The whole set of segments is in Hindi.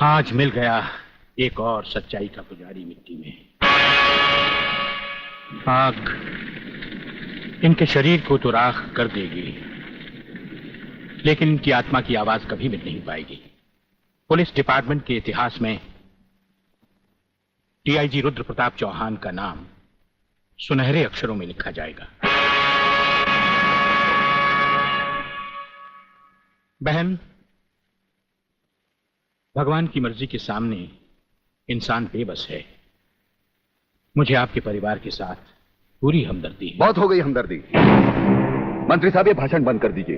आज मिल गया एक और सच्चाई का पुजारी मिट्टी में। आग इनके शरीर को तो राख कर देगी, लेकिन इनकी आत्मा की आवाज कभी मिट नहीं पाएगी। पुलिस डिपार्टमेंट के इतिहास में डीआईजी रुद्र प्रताप चौहान का नाम सुनहरे अक्षरों में लिखा जाएगा। बहन, भगवान की मर्जी के सामने इंसान बेबस है। मुझे आपके परिवार के साथ पूरी हमदर्दी है। बहुत हो गई हमदर्दी। मंत्री साहब, ये भाषण बंद कर दीजिए।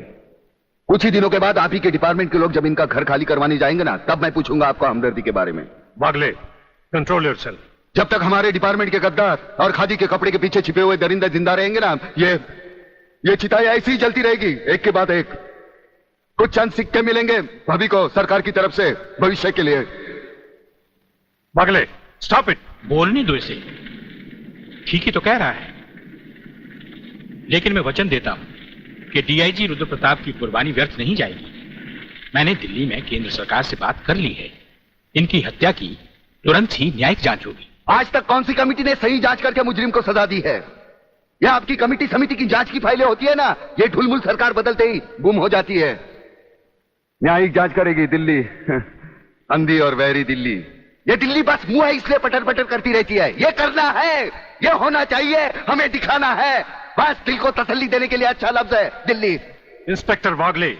कुछ ही दिनों के बाद आप ही के डिपार्टमेंट के लोग जब इनका घर खाली करवाने जाएंगे ना, तब मैं पूछूंगा आपको हमदर्दी के बारे में। वागले, कंट्रोल योरसेल्फ। जब तक हमारे डिपार्टमेंट के गद्दार और खादी के कपड़े के पीछे छिपे हुए दरिंदे जिंदा रहेंगे ना, ये चिताएं ऐसी ही जलती रहेगी, एक के बाद एक। कुछ चंद सिक्के मिलेंगे भाभी को सरकार की तरफ से भविष्य के लिए। वागले, स्टॉप इट। बोलने दो इसे, ठीक ही तो कह रहा है। लेकिन मैं वचन देता हूं कि डीआईजी रुद्र प्रताप की कुर्बानी व्यर्थ नहीं जाएगी। मैंने दिल्ली में केंद्र सरकार से बात कर ली है। इनकी हत्या की तुरंत ही न्यायिक जांच होगी। आज तक कौन सी कमेटी ने सही जांच करके मुजरिम को सजा दी है? यह आपकी कमेटी समिति की जांच की फाइलें होती है ना, ये ढुलमुल सरकार बदलते ही गुम हो जाती है। न्यायिक जांच करेगी दिल्ली, अंधी और वैरी दिल्ली। ये दिल्ली बस मुंह है इसलिए पटर पटर करती रहती है। ये करना है, ये होना चाहिए, हमें दिखाना है। बस दिल को तसल्ली देने के लिए अच्छा लफ्ज है दिल्ली। इंस्पेक्टर वागले,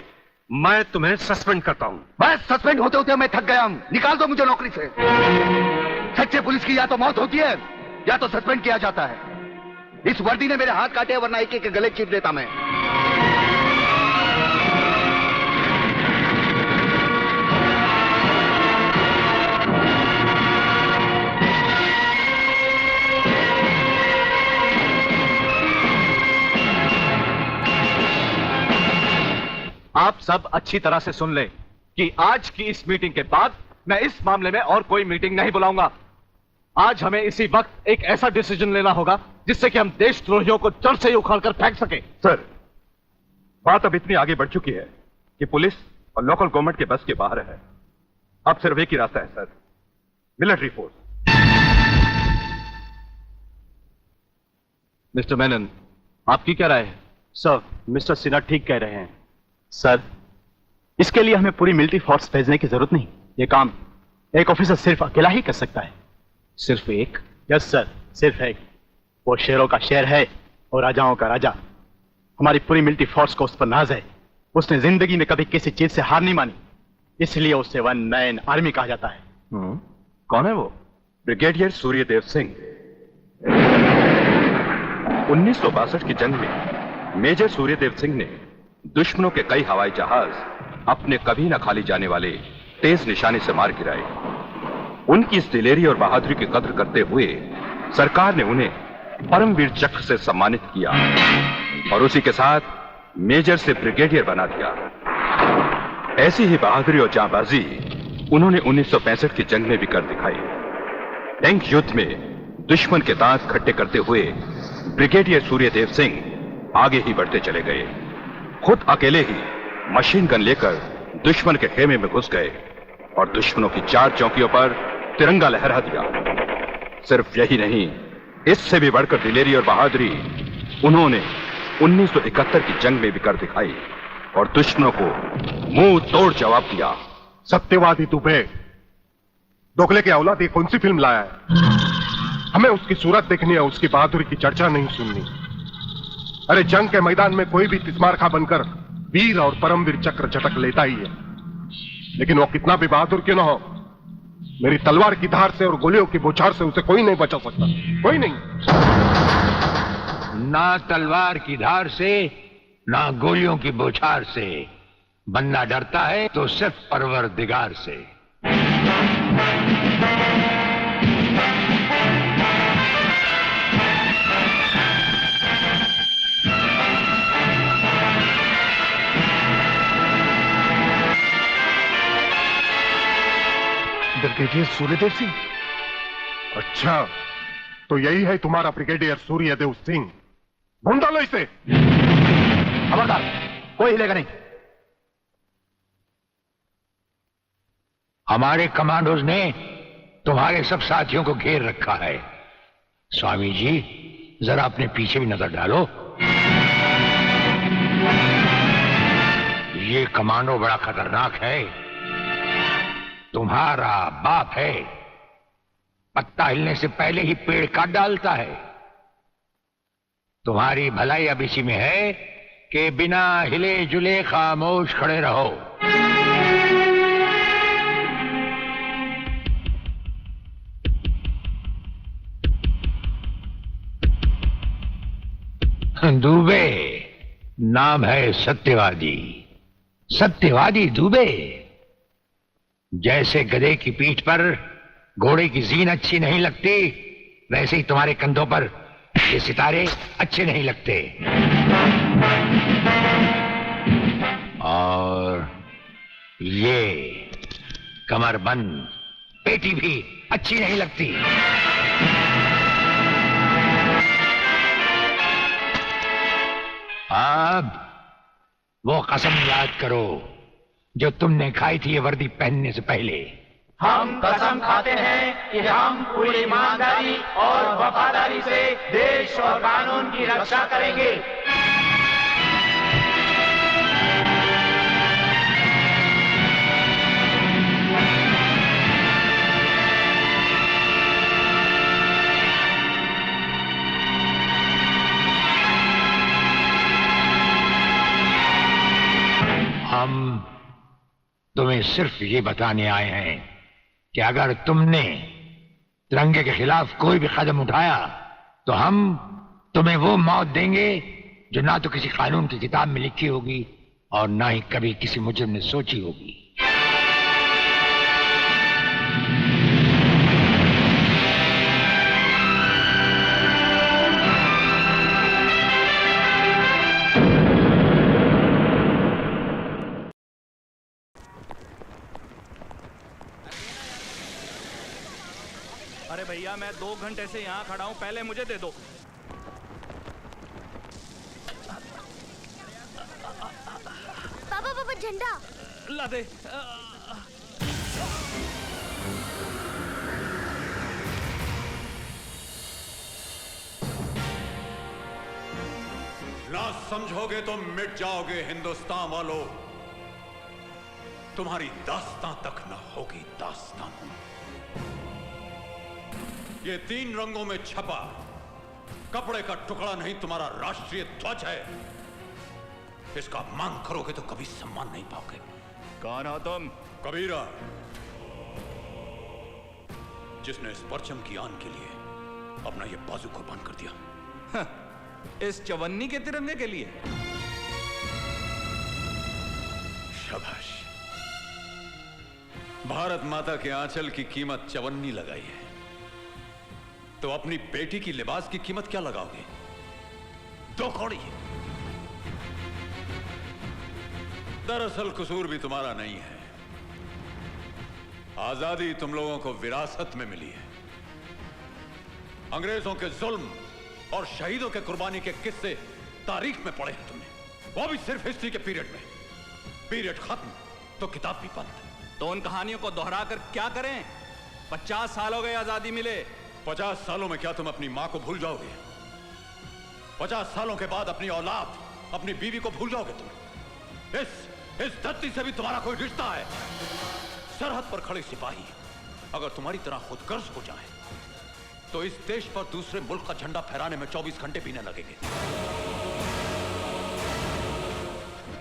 मैं तुम्हें सस्पेंड करता हूं। बस सस्पेंड होते होते मैं थक गया हूं। निकाल दो मुझे नौकरी से। सच्चे पुलिस की या तो मौत होती है या तो सस्पेंड किया जाता है। इस वर्दी ने मेरे हाथ काटे, वरना एक एक गले चीर देता मैं। आप सब अच्छी तरह से सुन लें कि आज की इस मीटिंग के बाद मैं इस मामले में और कोई मीटिंग नहीं बुलाऊंगा। आज हमें इसी वक्त एक ऐसा डिसीजन लेना होगा जिससे कि हम देशद्रोहियों को जड़ से ही उखाड़कर फेंक सके। सर, बात अब इतनी आगे बढ़ चुकी है कि पुलिस और लोकल गवर्नमेंट के बस के बाहर है। अब सिर्फ एक ही रास्ता है sir, military force. Mister Menon, आपकी क्या राय है? सर, मिस्टर सिन्हा ठीक कह रहे हैं। सर, इसके लिए हमें पूरी मिलिट्री फोर्स भेजने की जरूरत नहीं। ये काम एक ऑफिसर सिर्फ अकेला ही कर सकता है। सिर्फ एक? यस सर, सिर्फ एक। वो शेरों का शेर है और राजाओं का राजा। हमारी पूरी मिलिट्री फोर्स को उस पर नाज है। उसने जिंदगी में कभी किसी चीज से हार नहीं मानी, इसलिए उसे वन मैन आर्मी कहा जाता है। कौन है वो? ब्रिगेडियर सूर्यदेव सिंह। 1962 की जंग में मेजर सूर्यदेव सिंह ने दुश्मनों के कई हवाई जहाज अपने कभी न खाली जाने वाले तेज निशाने से मार गिराए। उनकी इस दिलेरी और बहादुरी की कद्र करते हुए सरकार ने उन्हें परमवीर चक्र से सम्मानित किया और उसी के साथ मेजर से ब्रिगेडियर बना दिया। ऐसी ही बहादुरी और जांबाजी उन्होंने 1965 की जंग में भी कर दिखाई। टैंक युद्ध में दुश्मन के दांत खट्टे करते हुए ब्रिगेडियर सूर्यदेव सिंह आगे ही बढ़ते चले गए। खुद अकेले ही मशीन गन लेकर दुश्मन के खेमे में घुस गए और दुश्मनों की 4 चौकियों पर तिरंगा लहरा दिया। सिर्फ यही नहीं, इससे भी बढ़कर दिलेरी और बहादुरी उन्होंने 1971 की जंग में भी कर दिखाई और दुश्मनों को मुंह तोड़ जवाब दिया। सत्यवादी तुपे, दोगले के औलाद ये कौन सी फिल्म लाया है? हमें उसकी सूरत देखनी है, उसकी बहादुरी की चर्चा नहीं सुननी। अरे जंग के मैदान में कोई भी तिस्मार खा बनकर वीर और परमवीर चक्र झटक लेता ही है, लेकिन वो कितना भी बहादुर क्यों ना हो, मेरी तलवार की धार से और गोलियों की बौछार से उसे कोई नहीं बचा सकता। कोई नहीं। ना तलवार की धार से, ना गोलियों की बौछार से। बनना डरता है तो सिर्फ परवरदिगार से। ब्रिगेडियर सूर्यदेव सिंह? अच्छा, तो यही है तुम्हारा ब्रिगेडियर सूर्यदेव सिंह। ढूंढ डालो इसे। खबरदार, कोई हिलेगा नहीं। हमारे कमांडोज ने तुम्हारे सब साथियों को घेर रखा है। स्वामी जी, जरा अपने पीछे भी नजर डालो। ये कमांडो बड़ा खतरनाक है। तुम्हारा बाप है, पत्ता हिलने से पहले ही पेड़ काट डालता है। तुम्हारी भलाई अब इसी में है कि बिना हिले जुले खामोश खड़े रहो। दुबे नाम है सत्यवादी। सत्यवादी दुबे। जैसे गधे की पीठ पर घोड़े की जीन अच्छी नहीं लगती, वैसे ही तुम्हारे कंधों पर ये सितारे अच्छे नहीं लगते। और ये कमरबंद पेटी भी अच्छी नहीं लगती। अब वो कसम याद करो जो तुमने खाई थी ये वर्दी पहनने से पहले। हम कसम खाते हैं कि हम पूरी ईमानदारी और वफादारी से देश और कानून की रक्षा करेंगे। हम तुम्हें सिर्फ ये बताने आए हैं कि अगर तुमने तिरंगे के खिलाफ कोई भी कदम उठाया तो हम तुम्हें वो मौत देंगे जो ना तो किसी कानून की किताब में लिखी होगी और ना ही कभी किसी मुजरिम ने सोची होगी। अरे भैया, मैं 2 घंटे से यहाँ खड़ा हूँ, पहले मुझे दे दो। पापा पापा झंडा ला दे। ना समझोगे तो मिट जाओगे हिंदुस्तान वालों। तुम्हारी दास्तां तक न होगी दास्तां। ये 3 रंगों में छपा कपड़े का टुकड़ा नहीं तुम्हारा राष्ट्रीय ध्वज है। इसका अपमान करोगे तो कभी सम्मान नहीं पाओगे। कौन हो तुम? कबीरा, जिसने इस परचम की आन के लिए अपना ये बाजू कुर्बान कर दिया। इस चवन्नी के तिरंगे के लिए? शाबाश। भारत माता के आंचल की कीमत चवन्नी लगाई है, तो अपनी बेटी की लिबास की कीमत क्या लगाओगे? 2 कौड़ी। दरअसल कसूर भी तुम्हारा नहीं है। आजादी तुम लोगों को विरासत में मिली है। अंग्रेजों के जुल्म और शहीदों के कुर्बानी के किस्से तारीख में पढ़े हैं तुमने, वो भी सिर्फ हिस्ट्री के पीरियड में। पीरियड खत्म तो किताब भी बंद। तो उन कहानियों को दोहरा कर क्या करें? 50 साल हो गए आजादी मिले। 50 सालों में क्या तुम अपनी मां को भूल जाओगे? 50 सालों के बाद अपनी औलाद, अपनी बीवी को भूल जाओगे तुम? इस धरती से भी तुम्हारा कोई रिश्ता है? सरहद पर खड़े सिपाही अगर तुम्हारी तरह खुदगर्ज हो जाए तो इस देश पर दूसरे मुल्क का झंडा फहराने में 24 घंटे भी न लगेंगे।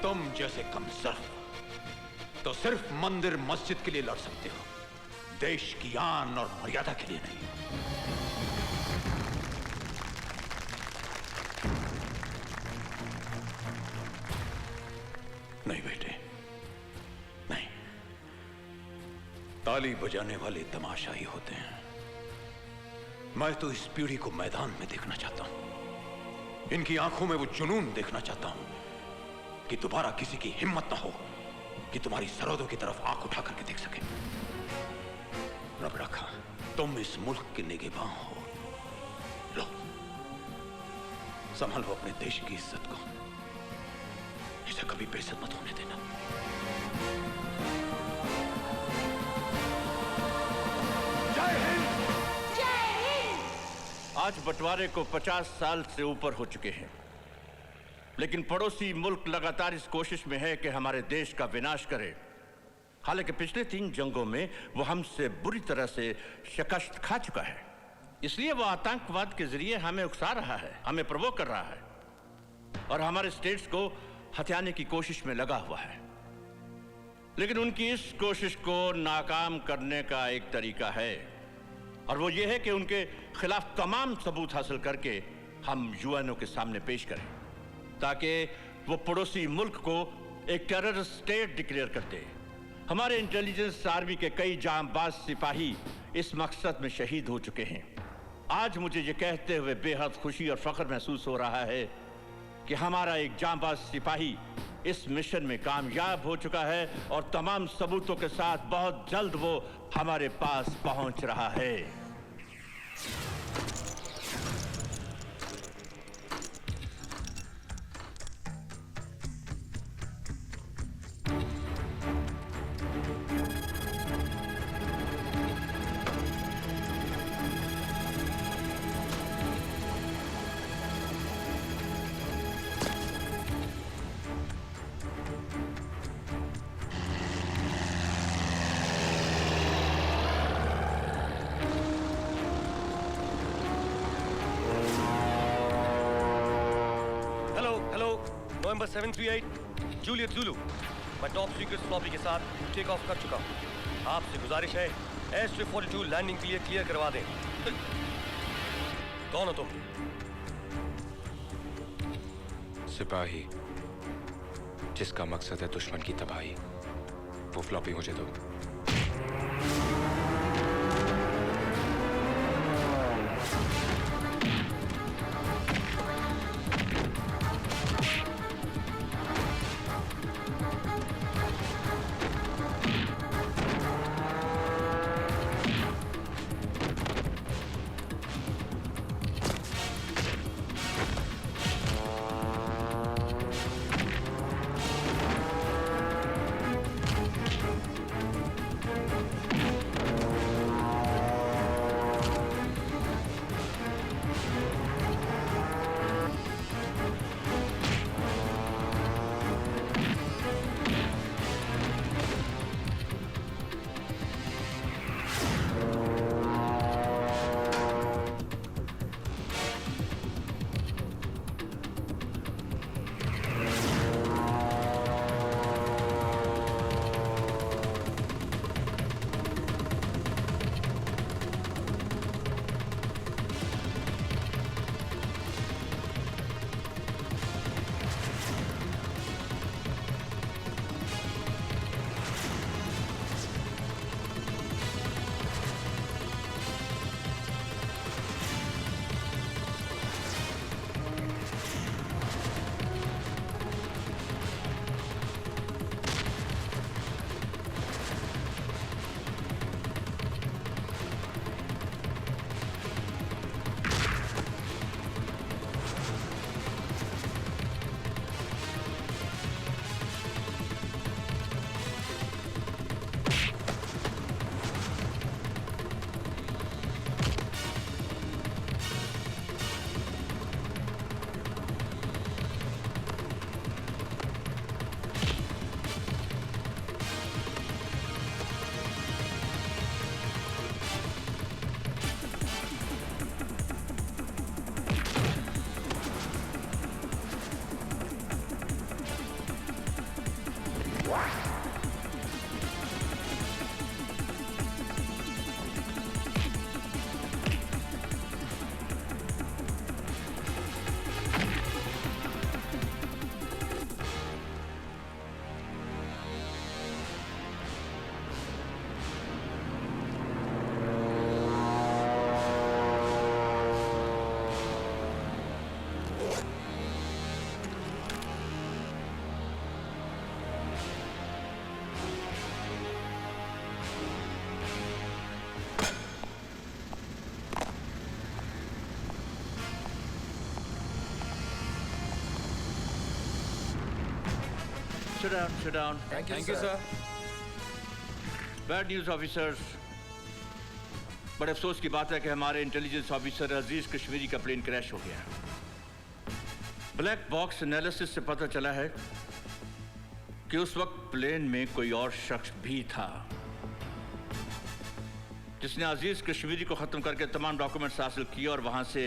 तुम जैसे कमजोर तो सिर्फ मंदिर मस्जिद के लिए लड़ सकते हो, देश की आन और मर्यादा के लिए नहीं। नहीं बेटे, नहीं। ताली बजाने वाले तमाशा ही होते हैं। मैं तो इस पीढ़ी को मैदान में देखना चाहता हूं। इनकी आंखों में वो जुनून देखना चाहता हूं कि दोबारा किसी की हिम्मत ना हो कि तुम्हारी सरहदों की तरफ आंख उठा करके देख सके। रब रखा तुम इस मुल्क के निगहबान हो। लो, संभालो अपने देश की इज्जत को, इसे कभी बेइज्जत मत होने देना। आज बंटवारे को 50 साल से ऊपर हो चुके हैं, लेकिन पड़ोसी मुल्क लगातार इस कोशिश में है कि हमारे देश का विनाश करे। हालांकि पिछले 3 जंगों में वो हमसे बुरी तरह से शिकस्त खा चुका है, इसलिए वो आतंकवाद के जरिए हमें उकसा रहा है, हमें प्रवोक कर रहा है और हमारे स्टेट्स को हथियाने की कोशिश में लगा हुआ है। लेकिन उनकी इस कोशिश को नाकाम करने का एक तरीका है, और वो ये है कि उनके खिलाफ तमाम सबूत हासिल करके हम यूएनओ के सामने पेश करें, ताकि वो पड़ोसी मुल्क को एक टेररिस्ट स्टेट डिक्लेयर कर दे। हमारे इंटेलिजेंस आर्मी के कई जांबाज सिपाही इस मकसद में शहीद हो चुके हैं। आज मुझे ये कहते हुए बेहद खुशी और फख्र महसूस हो रहा है कि हमारा एक जांबाज सिपाही इस मिशन में कामयाब हो चुका है और तमाम सबूतों के साथ बहुत जल्द वो हमारे पास पहुंच रहा है। नवंबर 738 जूलियट ज़ुलू, मैं टॉप सीक्रेट फ्लॉपी के साथ टेक ऑफ कर चुका हूं। आपसे गुजारिश है एयर स्ट्रिप 42 लैंडिंग के लिए क्लियर करवा दें। कौन हो तुम? सिपाही जिसका मकसद है दुश्मन की तबाही, वो फ्लॉपी मुझे दो। Sit down. Thank you, sir. Bad news, officers. बड़े अफसोस की बात है कि हमारे इंटेलिजेंस ऑफिसर अजीज कश्मीरी का प्लेन क्रैश हो गया। ब्लैक बॉक्स एनालिसिस से पता चला है कि उस वक्त प्लेन में कोई और शख्स भी था जिसने अजीज कश्मीरी को खत्म करके तमाम डॉक्यूमेंट्स हासिल किए और वहां से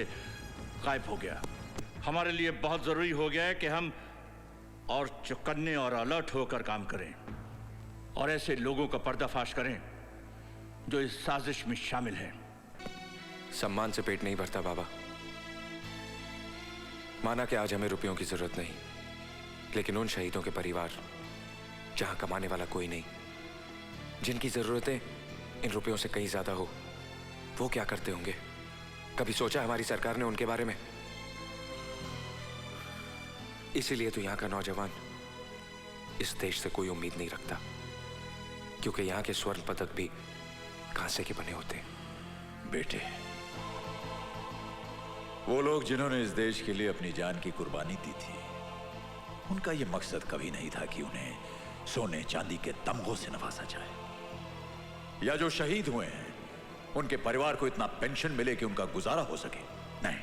गायब हो गया। हमारे लिए बहुत जरूरी हो गया है कि हम और चौकन्ने और अलर्ट होकर काम करें और ऐसे लोगों का पर्दाफाश करें जो इस साजिश में शामिल हैं। सम्मान से पेट नहीं भरता बाबा। माना कि आज हमें रुपयों की जरूरत नहीं, लेकिन उन शहीदों के परिवार जहां कमाने वाला कोई नहीं, जिनकी जरूरतें इन रुपयों से कहीं ज्यादा हो, वो क्या करते होंगे? कभी सोचा हमारी सरकार ने उनके बारे में? इसीलिए तो यहां का नौजवान इस देश से कोई उम्मीद नहीं रखता, क्योंकि यहां के स्वर्ण पदक भी कांसे के बने होते हैं। बेटे, वो लोग जिन्होंने इस देश के लिए अपनी जान की कुर्बानी दी थी, उनका यह मकसद कभी नहीं था कि उन्हें सोने चांदी के तमगों से नवाजा जाए, या जो शहीद हुए हैं उनके परिवार को इतना पेंशन मिले कि उनका गुजारा हो सके। नहीं,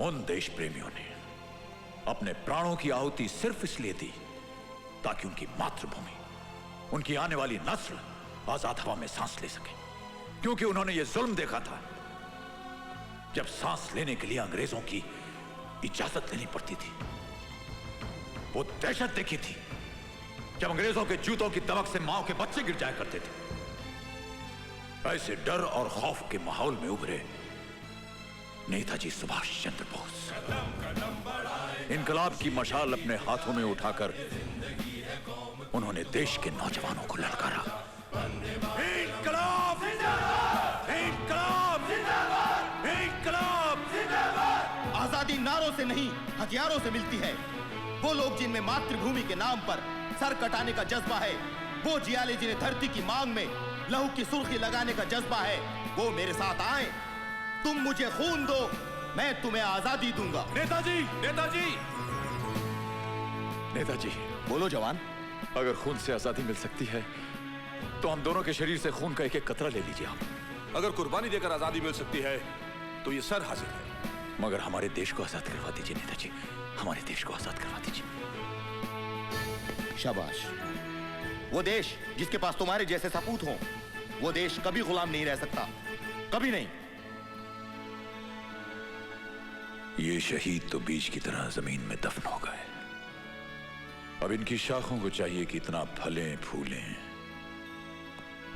उन देश प्रेमियों ने अपने प्राणों की आहुति सिर्फ इसलिए दी ताकि उनकी मातृभूमि, उनकी आने वाली नस्ल आजाद हवा में सांस ले सके। क्योंकि उन्होंने यह जुल्म देखा था, जब सांस लेने के लिए अंग्रेजों की इजाजत लेनी पड़ती थी। वो दहशत देखी थी जब अंग्रेजों के जूतों की दमक से मां के बच्चे गिर जाया करते थे। ऐसे डर और खौफ के माहौल में उभरे नेताजी सुभाष चंद्र बोस। इनकलाब की मशाल अपने हाथों में उठाकर उन्होंने देश के नौजवानों को ललकारा। इनकलाब! इनकलाब! इनकलाब! आजादी नारों से नहीं, हथियारों से मिलती है। वो लोग जिनमें मातृभूमि के नाम पर सर कटाने का जज्बा है, वो जियाले जिन्हें धरती की मांग में लहू की सुर्खी लगाने का जज्बा है, वो मेरे साथ आए। तुम मुझे खून दो, मैं तुम्हें आजादी दूंगा। नेताजी! नेताजी! नेताजी! बोलो जवान। अगर खून से आजादी मिल सकती है तो हम दोनों के शरीर से खून का एक एक कतरा ले लीजिए आप। अगर कुर्बानी देकर आजादी मिल सकती है तो ये सर हाजिर है। मगर हमारे देश को आजाद करवा दीजिए नेताजी, हमारे देश को आजाद करवा दीजिए। शाबाश। वो देश जिसके पास तुम्हारे जैसे सपूत हों, वो देश कभी गुलाम नहीं रह सकता, कभी नहीं। ये शहीद तो बीज की तरह जमीन में दफन हो गए। अब इनकी शाखों को चाहिए कि इतना फलें फूलें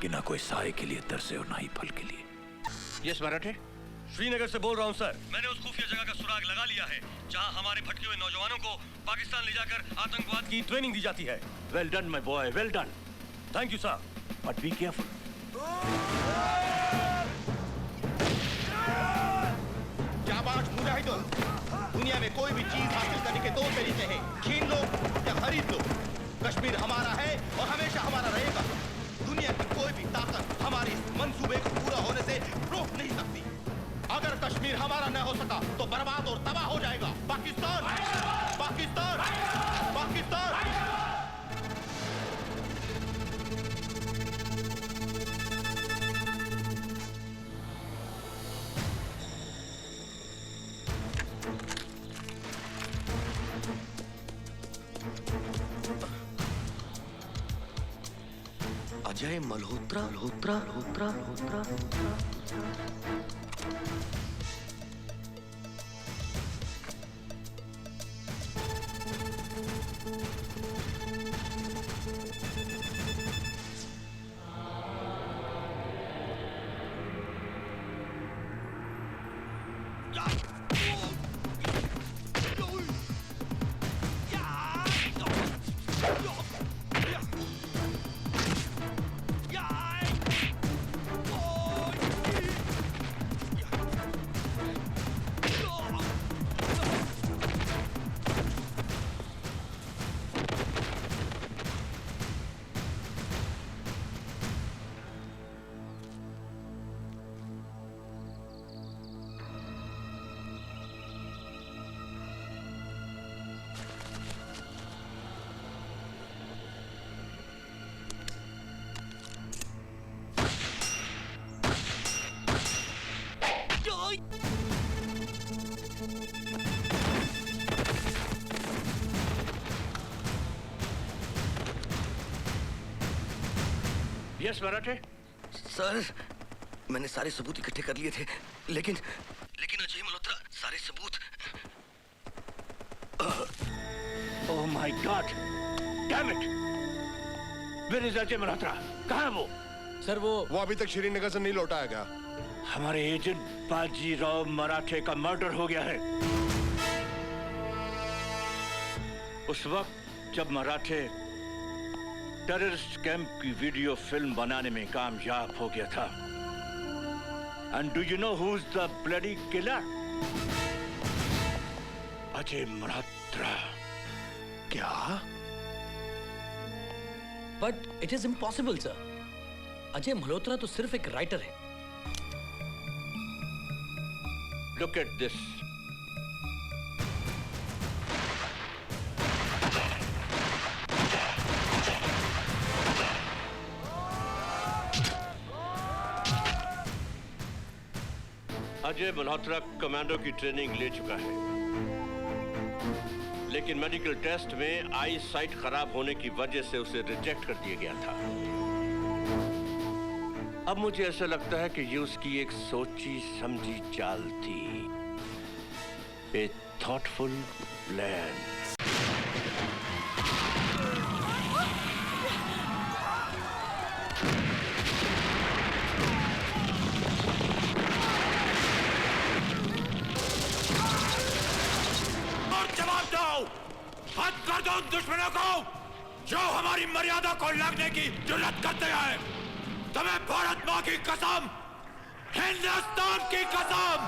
कि ना कोई साए के लिए तरसे और ना ही फल के लिए। यस मराठे, श्रीनगर से बोल रहा हूं सर। मैंने उस खुफिया जगह का सुराग लगा लिया है जहां हमारे भटके हुए नौजवानों को पाकिस्तान ले जाकर आतंकवाद की ट्रेनिंग दी जाती है। Well done my boy, well done. Thank you sir, but be careful. जाबाज मुजाहिदों, दुनिया में कोई भी चीज हासिल करने के दो तरीके हैं, छीन लो या खरीद लो। कश्मीर हमारा है और हमेशा हमारा रहेगा। दुनिया की कोई भी ताकत हमारे इस मंसूबे को पूरा होने से रोक नहीं सकती। अगर कश्मीर हमारा न हो सका तो बर्बाद और तबाह हो जाएगा पाकिस्तान। पाकिस्तान! पाकिस्तान! अजय मल्होत्रा, मल्होत्रा, मल्होत्रा, मल्होत्रा। यस मराठे। सर, मैंने सारे सबूत इकट्ठे कर लिए थे, लेकिन अजय मल्होत्रा सारे सबूत। Oh my God, damn it, where is Ajay Malhotra? कहाँ है वो? सर वो अभी तक श्रीनगर से नहीं लौटा है क्या? हमारे एजेंट बाजीराव मराठे का मर्डर हो गया है। उस वक्त जब मराठे टेररिस्ट कैंप की वीडियो फिल्म बनाने में कामयाब हो गया था। And do you know who is the bloody killer? Ajay Malhotra. क्या? But it is impossible sir. Ajay Malhotra तो सिर्फ एक राइटर है। Look at this. Ajay Malhotra commando की ट्रेनिंग ले चुका है, लेकिन मेडिकल टेस्ट में आई साइट खराब होने की वजह से उसे रिजेक्ट कर दिया गया था। अब मुझे ऐसा लगता है कि ये उसकी एक सोची समझी चाल थी, ए थॉटफुल प्लान। हद कर दो उन दुश्मनों को जो हमारी मर्यादा को लगने की जुर्रत करते हैं। तुम्हें भारत मां की कसम, हिंदुस्तान की कसम।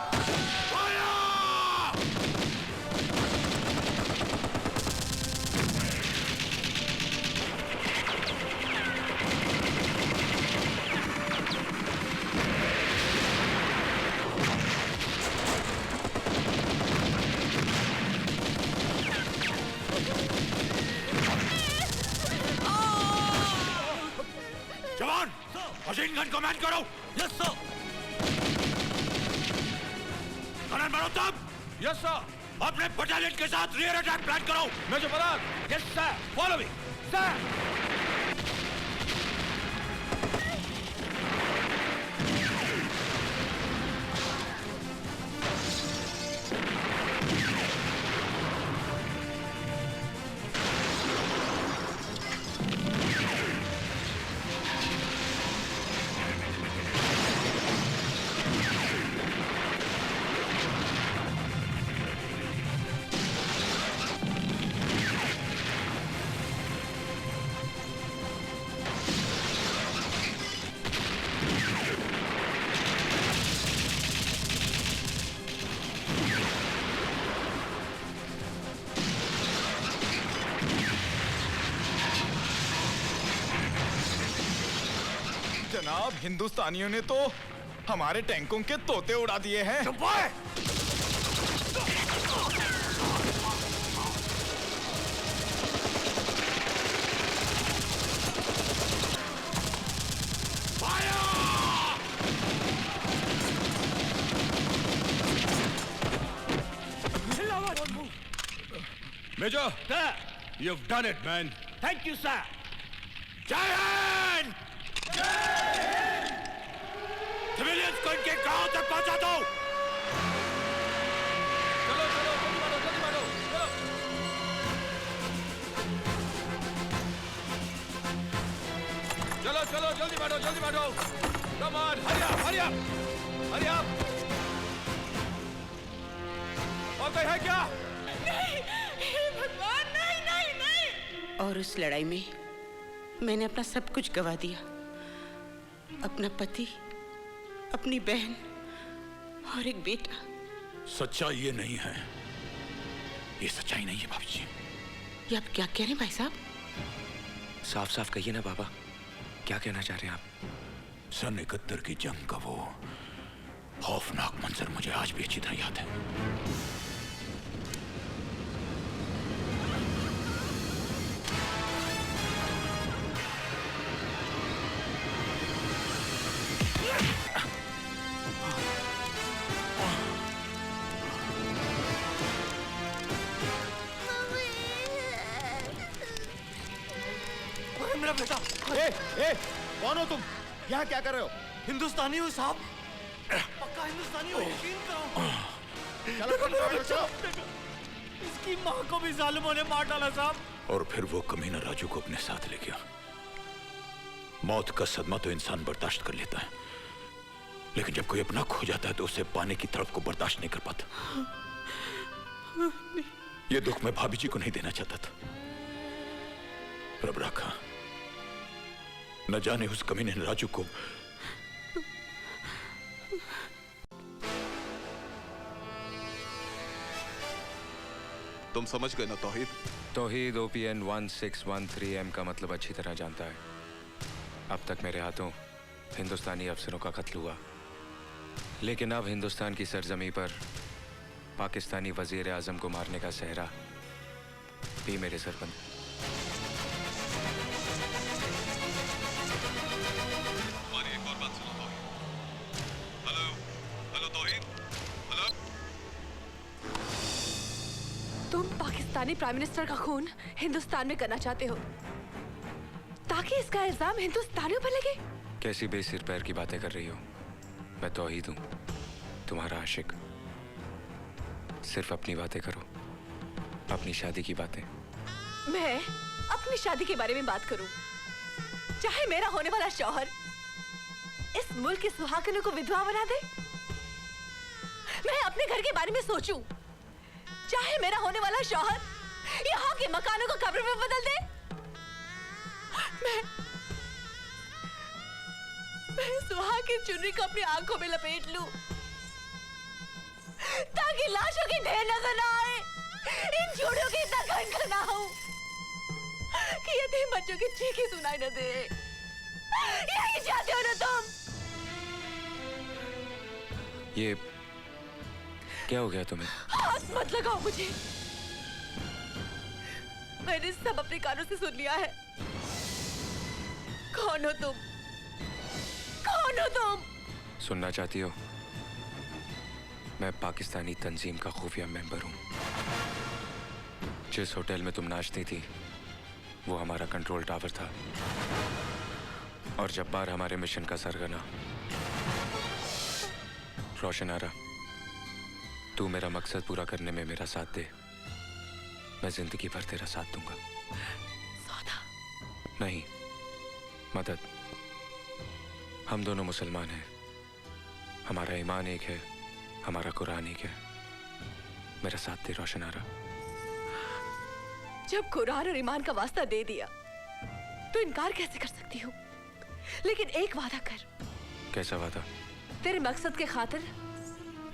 जवान, मशीन गन कमांड करो। Yes sir. Colonel Malhotra. Yes sir. अपने बटालियन के साथ रियर अटैक प्लान करो। Major Parag. Yes sir. Follow me sir. जनाब, हिंदुस्तानियों ने तो हमारे टैंकों के तोते उड़ा दिए हैं। Major, you've done it, man. Thank you, sir. जय हिंद। सिविलियंस को इनके गांव तक पहुंचा दो। चलो चलो जल्दी मारो चलो। चलो चलो जल्दी मारो। Come on, hurry up. और कोई है क्या? नहीं, हे भगवान, नहीं। और उस लड़ाई में मैंने अपना सब कुछ गवा दिया। अपना पति, अपनी बहन और एक बेटा। सच्चाई ये नहीं है, ये सच्चाई नहीं है बाबू जी। ये आप क्या कह रहे हैं भाई साहब? साफ साफ कहिए ना बाबा, क्या कहना चाह रहे हैं आप? सन 71 की जंग का वो खौफनाक मंजर मुझे आज भी अच्छी तरह याद है। मेरा बेटा। कौन हो तुम? यहाँ क्या कर रहे हो? हिंदुस्तानी हो साहब, पक्का हिंदुस्तानी हो, यकीन करो। चलो। इसकी माँ को भी जालिमों ने मार डाला साहब। और फिर वो कमीना राजू को अपने साथ ले गया। मौत का सदमा तो इंसान बर्दाश्त कर लेता है, लेकिन जब कोई अपना खो जाता है तो उसे पाने की तड़प को बर्दाश्त नहीं कर पाता। ये दुख मैं भाभी जी को नहीं देना चाहता था, रब रखा। न जाने उस कमीने ने राजू को तुम समझ गए ना तौहीद? तौहीद OPN 1613M का मतलब अच्छी तरह जानता है। अब तक मेरे हाथों हिंदुस्तानी अफसरों का कत्ल हुआ, लेकिन अब हिंदुस्तान की सरजमी पर पाकिस्तानी वजीर आजम को मारने का सहरा भी मेरे सर पर। हमारी एक और बात सुनो Tauheed. Hello hello Tauheed, hello. तुम पाकिस्तानी प्राइम मिनिस्टर का खून हिंदुस्तान में करना चाहते हो ताकि इसका इल्जाम हिंदुस्तानियों पर लगे? कैसी बेसिर पैर की बातें कर रही हो? मैं तौहीद हूं, तुम्हारा आशिक। सिर्फ अपनी बातें करो, अपनी शादी की बातें। मैं अपनी शादी के बारे में बात करूं, चाहे मेरा होने वाला शौहर इस मुल्क की सुहागनों को विधवा बना दे। मैं अपने घर के बारे में सोचूं, चाहे मेरा होने वाला शौहर यहाँ के मकानों को कब्र में बदल दे। मैं सुहाग की चुनरी को अपनी आंखों में लपेट लूं ताकि लाशों की ढेर नजर ना आए, इन जोड़ों की इतना घनघना ना हो कि यतीम बच्चों की चीखें सुनाई न दे। यही चाहते हो ना तुम? ये क्या हो गया तुम्हें? हाथ मत लगाओ मुझे, मैंने सब अपने कानों से सुन लिया है। कौन हो तुम? कौन हो तुम? सुनना चाहती हो? मैं पाकिस्तानी तंजीम का खुफिया मेंबर हूं। जिस होटल में तुम नाचती थी वो हमारा कंट्रोल टावर था, और जब्बार हमारे मिशन का सरगना। रोशनारा, तू मेरा मकसद पूरा करने में मेरा साथ दे, मैं जिंदगी भर तेरा साथ दूंगा। सौदा नहीं, मदद। हम दोनों मुसलमान हैं, हमारा ईमान एक है, हमारा कुरान एक है। मेरा साथ दे रोशनारा। जब कुरान और ईमान का वास्ता दे दिया तो इनकार कैसे कर सकती हूँ? लेकिन एक वादा कर। कैसा वादा? तेरे मकसद के खातिर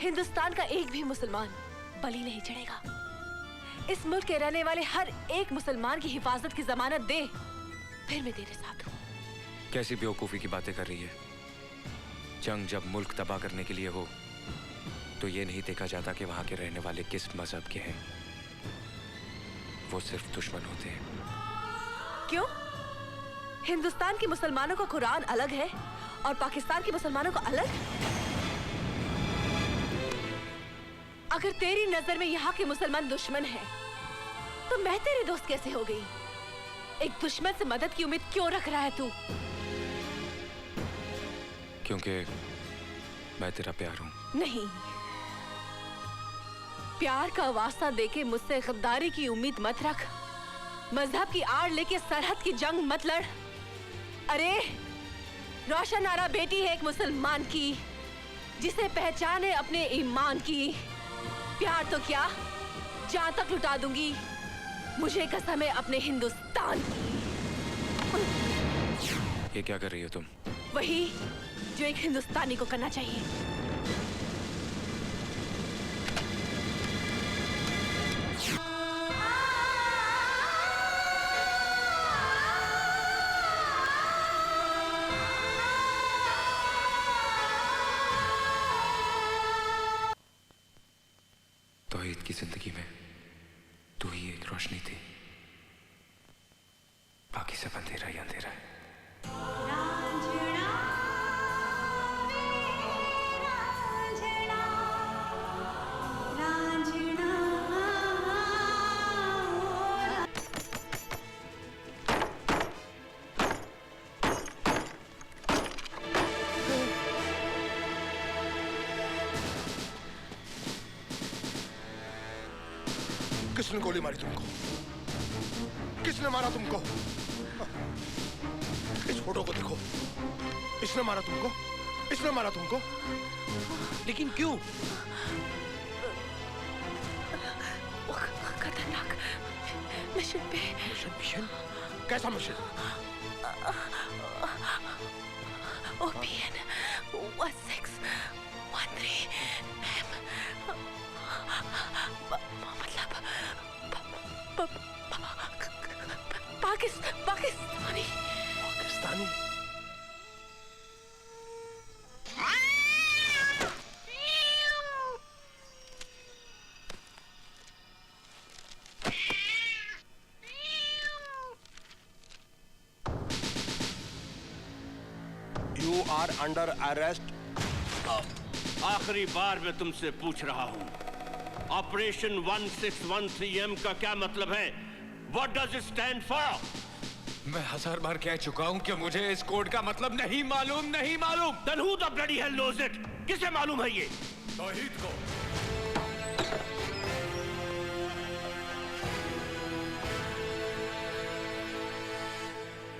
हिंदुस्तान का एक भी मुसलमान बलि नहीं चढ़ेगा। इस मुल्क के रहने वाले हर एक मुसलमान की हिफाजत की जमानत दे, फिर मैं तेरे साथ हूँ। कैसी बेवकूफी की बातें कर रही है? जंग जब मुल्क तबाह करने के लिए हो तो ये नहीं देखा जाता कि वहां के रहने वाले किस मजहब के हैं। वो सिर्फ दुश्मन होते हैं। क्यों? हिंदुस्तान के मुसलमानों का कुरान अलग है और पाकिस्तान के मुसलमानों का अलग? अगर तेरी नजर में यहाँ के मुसलमान दुश्मन हैं, तो मैं तेरी दोस्त कैसे हो गई? एक दुश्मन से मदद की उम्मीद क्यों रख रहा है तू? क्योंकि मैं तेरा प्यार हूं। नहीं, प्यार का वास्ता देके मुझसे गद्दारी की उम्मीद मत रख। मजहब की आड़ लेके सरहद की जंग मत लड़। अरे रोशनारा बेटी है एक मुसलमान की, जिसे पहचान है अपने ईमान की। प्यार तो क्या, जान तक लुटा दूंगी। मुझे कसम है अपने हिंदुस्तान की। ये क्या कर रही हो तुम? वही जो एक हिंदुस्तानी को करना चाहिए। तौहीद की जिंदगी में तू ही एक रोशनी थी, बाकी सब अंधेरा ही अंधेरा है। किसने गोली मारी तुमको? किसने मारा तुमको? इस फोटो को देखो। इसने मारा तुमको? इसने मारा तुमको? लेकिन क्यों? खतरनाक मिशन पे। मिशन? कैसा मिशन? OPN 1613 मतलब Pakistani. You are under arrest. आखिरी बार मैं तुमसे पूछ रहा हूँ, ऑपरेशन 1613M का क्या मतलब है? What does it stand for? मैं 1000 बार कह चुका हूँ कि मुझे इस कोड का मतलब नहीं मालूम। Then who the bloody hell knows it? किसे मालूम है ये? तौहीद को।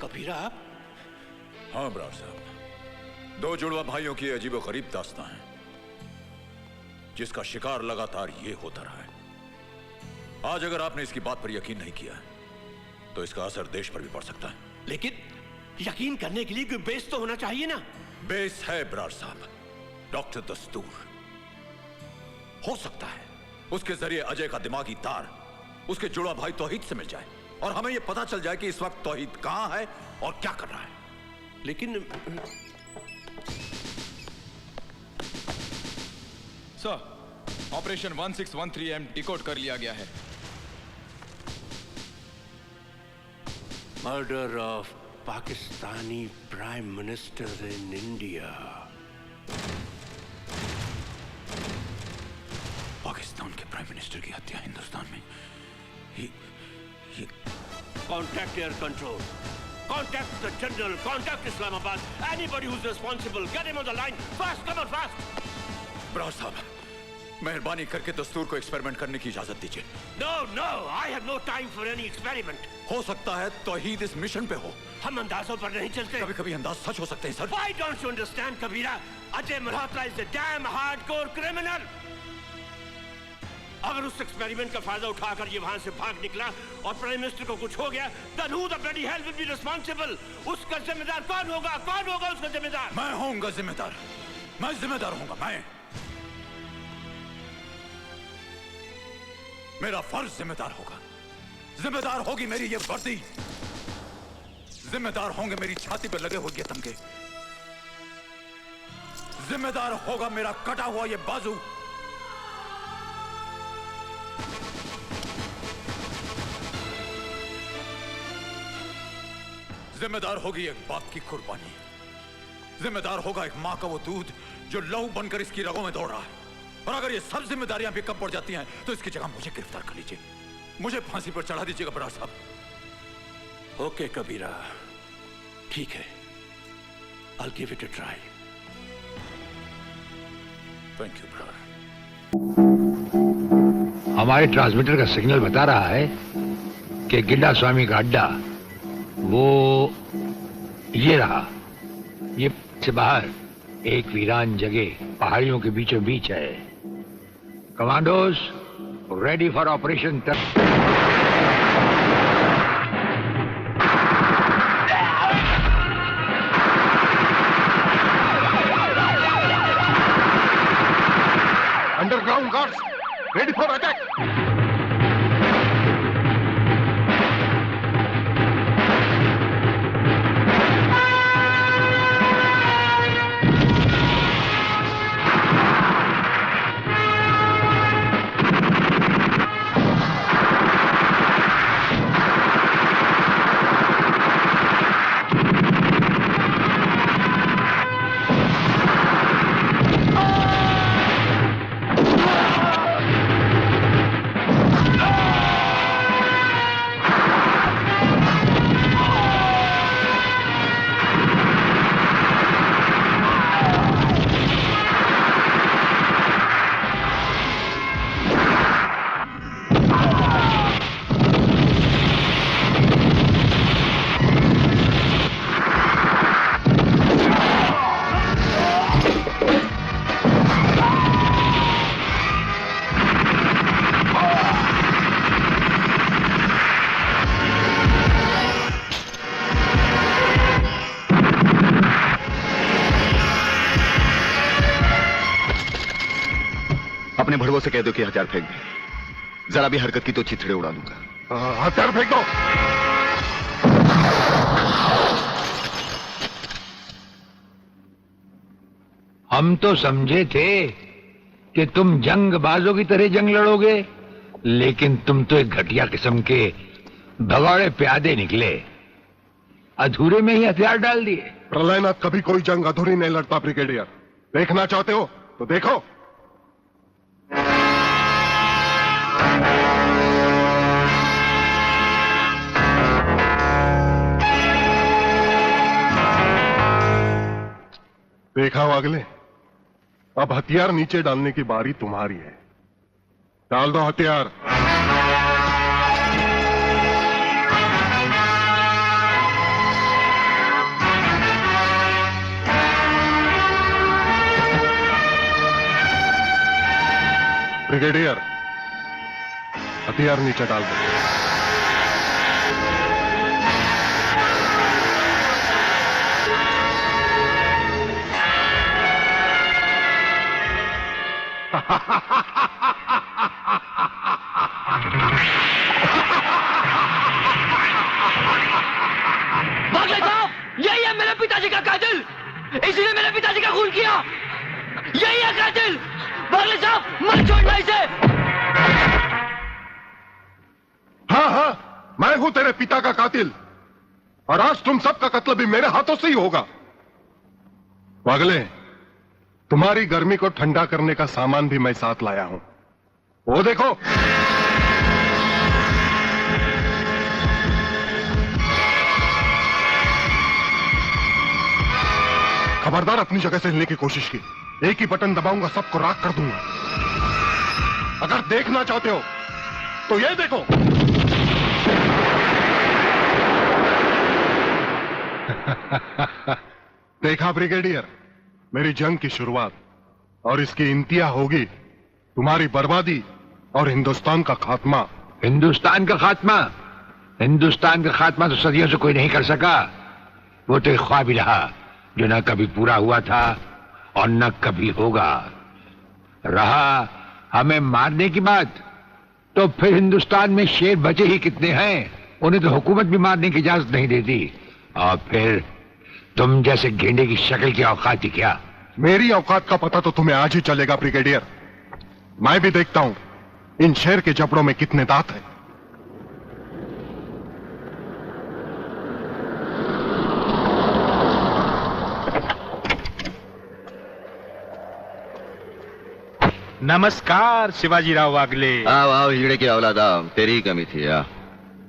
कबीरा? हाँ ब्रार साहब, दो जुड़वा भाइयों की अजीबोगरीब दास्तां है, जिसका शिकार लगातार ये होता रहा है। आज अगर आपने इसकी बात पर यकीन नहीं किया तो इसका असर देश पर भी पड़ सकता है। लेकिन यकीन करने के लिए कोई बेस तो होना चाहिए ना? बेस है ब्रार साहब, डॉक्टर दस्तूर। हो सकता है उसके जरिए अजय का दिमागी तार उसके जुड़वा भाई तौहीद से मिल जाए और हमें यह पता चल जाए कि इस वक्त तौहीद कहां है और क्या कर रहा है। लेकिन सर, ऑपरेशन 1613M डिकोड कर लिया गया है। Murder of Pakistani prime minister in India. Pakistan के प्राइम मिनिस्टर की हत्या हिंदुस्तान में। Contact air control. Contact the general. Contact Islamabad. Anybody who's responsible, get him on the line. Fast, come on, fast. Brar साहब, मेहरबानी करके दस्तूर को एक्सपेरिमेंट करने की इजाजत दीजिए। No, no, I have no time for any experiment. हो सकता है तौहीद इस मिशन पे हो। हम अंदाजों पर नहीं चलते। कभी-कभी अंदाज सच हो सकते हैं sir. Why don't you understand, Kabira? Ajay Malhotra is a damn hardcore criminal. अगर उस एक्सपेरिमेंट का फायदा उठाकर ये वहां से भाग निकला और प्राइम मिनिस्टर को कुछ हो गया, then who the bloody hell will be responsible? उसका जिम्मेदार कौन होगा? कौन होगा उसका जिम्मेदार? मैं होऊंगा जिम्मेदार। मैं जिम्मेदार होऊंगा। मैं। मेरा फर्ज जिम्मेदार होगा। जिम्मेदार होगी मेरी ये वर्दी। जिम्मेदार होंगे मेरी छाती पर लगे हुए ये तमगे। जिम्मेदार होगा मेरा कटा हुआ ये बाजू। जिम्मेदार होगी एक बाप की कुर्बानी। जिम्मेदार होगा एक मां का वो दूध जो लहू बनकर इसकी रगों में दौड़ रहा है। और अगर ये सब जिम्मेदारियां भी कम पड़ जाती हैं तो इसकी जगह मुझे गिरफ्तार कर लीजिए, मुझे फांसी पर चढ़ा दीजिएगा ब्रार साहब। ओके कबीरा, ठीक है। I'll give it a try. Thank you Brar. हमारे ट्रांसमीटर का सिग्नल बता रहा है कि गिड्डा स्वामी का अड्डा वो ये रहा। ये से बाहर एक वीरान जगह पहाड़ियों के बीचों बीच है। Commandos ready for operation. Underground guards ready for attack. लोगों से कह दो कि हथियार फेंक दे। जरा भी हरकत की तो चिथड़े उड़ा दूंगा। हथियार फेंक दो। हम तो समझे थे कि तुम जंगबाजों की तरह जंग लड़ोगे, लेकिन तुम तो एक घटिया किस्म के भगौड़े प्यादे निकले। अधूरे में ही हथियार डाल दिए। प्रलयनाथ कभी कोई जंग अधूरी नहीं लड़ता ब्रिगेडियर। देखना चाहते हो तो देखो। देखा वागले, अब हथियार नीचे डालने की बारी तुम्हारी है। डाल दो हथियार। ब्रिगेडियर, हथियार नीचे डाल दो। बागले साहब, यही है मेरे पिताजी का कातिल, इसीने मेरे पिताजी का खून किया। यही है कातिल। बागले साहब, मत छोड़ना इसे। हाँ, मैं हूं तेरे पिता का कातिल, और आज तुम सबका कत्ल भी मेरे हाथों से ही होगा। वागले, तुम्हारी गर्मी को ठंडा करने का सामान भी मैं साथ लाया हूं। वो देखो। खबरदार अपनी जगह से हिलने की कोशिश की। एक ही बटन दबाऊंगा, सबको राख कर दूंगा। अगर देखना चाहते हो तो ये देखो। देखा ब्रिगेडियर, मेरी जंग की शुरुआत, और इसकी इंतहा होगी तुम्हारी बर्बादी और हिंदुस्तान का खात्मा। हिंदुस्तान का खात्मा? हिंदुस्तान का खात्मा तो सदियों से कोई नहीं कर सका। वो तो एक ख्वाब ही रहा जो न कभी पूरा हुआ था और न कभी होगा। रहा हमें मारने की बात, तो फिर हिंदुस्तान में शेर बचे ही कितने हैं। उन्हें तो हुकूमत भी मारने की इजाजत नहीं देती। और फिर तुम जैसे गेंडे की शक्ल की औकात ही क्या? मेरी औकात का पता तो तुम्हें आज ही चलेगा ब्रिगेडियर। मैं भी देखता हूं इन शेर के जबड़ों में कितने दांत हैं। नमस्कार शिवाजीराव वागले। आओ आओ हिजड़े की औलादा, तेरी ही कमी थी।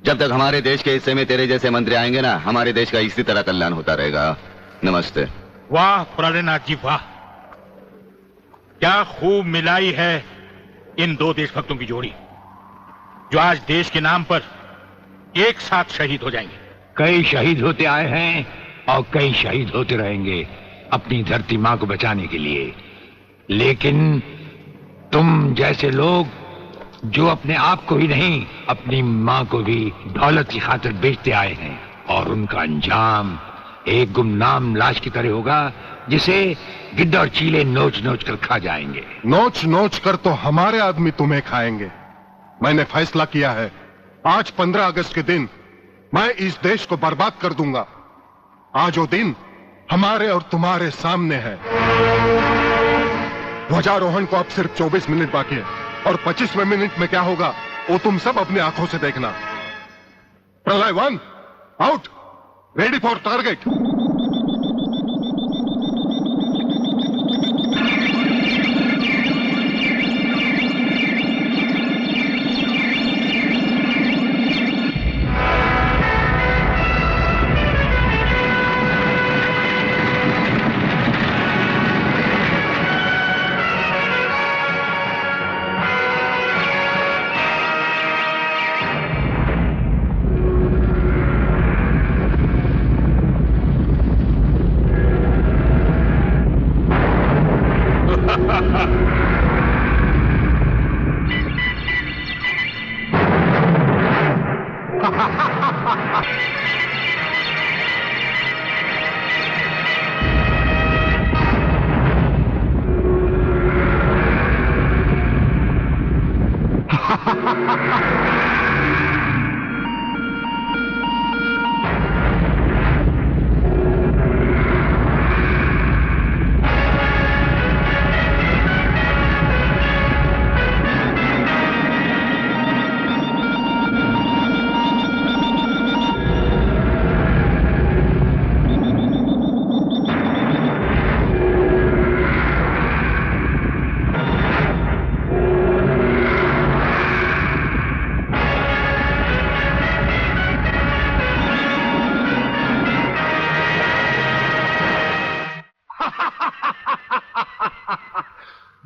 जब तक हमारे देश के हिस्से में तेरे जैसे मंत्री आएंगे ना, हमारे देश का इसी तरह कल्याण होता रहेगा। नमस्ते। वाह प्रलयनाथ जी वाह, क्या खूब मिलाई है इन दो देशभक्तों की जोड़ी, जो आज देश के नाम पर एक साथ शहीद हो जाएंगे। कई शहीद होते आए हैं और कई शहीद होते रहेंगे अपनी धरती मां को बचाने के लिए। लेकिन तुम जैसे लोग जो अपने आप को ही नहीं, अपनी मां को भी दौलत की खातिर बेचते आए हैं, और उनका अंजाम एक गुमनाम लाश की तरह होगा जिसे गिद्ध और चीले नोच नोच कर खा जाएंगे। नोच नोच कर तो हमारे आदमी तुम्हें खाएंगे। मैंने फैसला किया है, आज 15 अगस्त के दिन मैं इस देश को बर्बाद कर दूंगा। आज वो दिन हमारे और तुम्हारे सामने है। ध्वजारोहण को अब सिर्फ 24 मिनट बाकी है, और 25वें मिनट में क्या होगा वो तुम सब अपनी आंखों से देखना। प्रलय 1 आउट, रेडी फॉर टारगेट।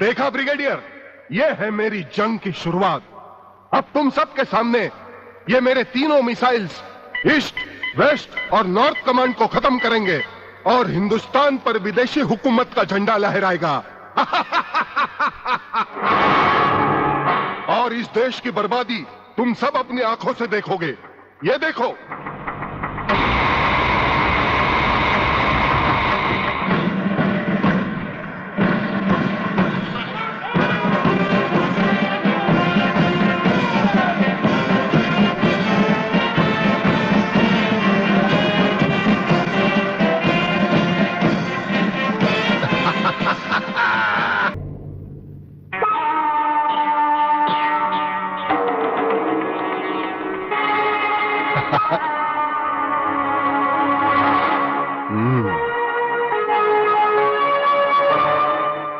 देखा ब्रिगेडियर, ये है मेरी जंग की शुरुआत। अब तुम सबके सामने ये मेरे तीनों मिसाइल्स ईस्ट, वेस्ट और नॉर्थ कमांड को खत्म करेंगे और हिंदुस्तान पर विदेशी हुकूमत का झंडा लहराएगा। और इस देश की बर्बादी तुम सब अपनी आंखों से देखोगे। ये देखो,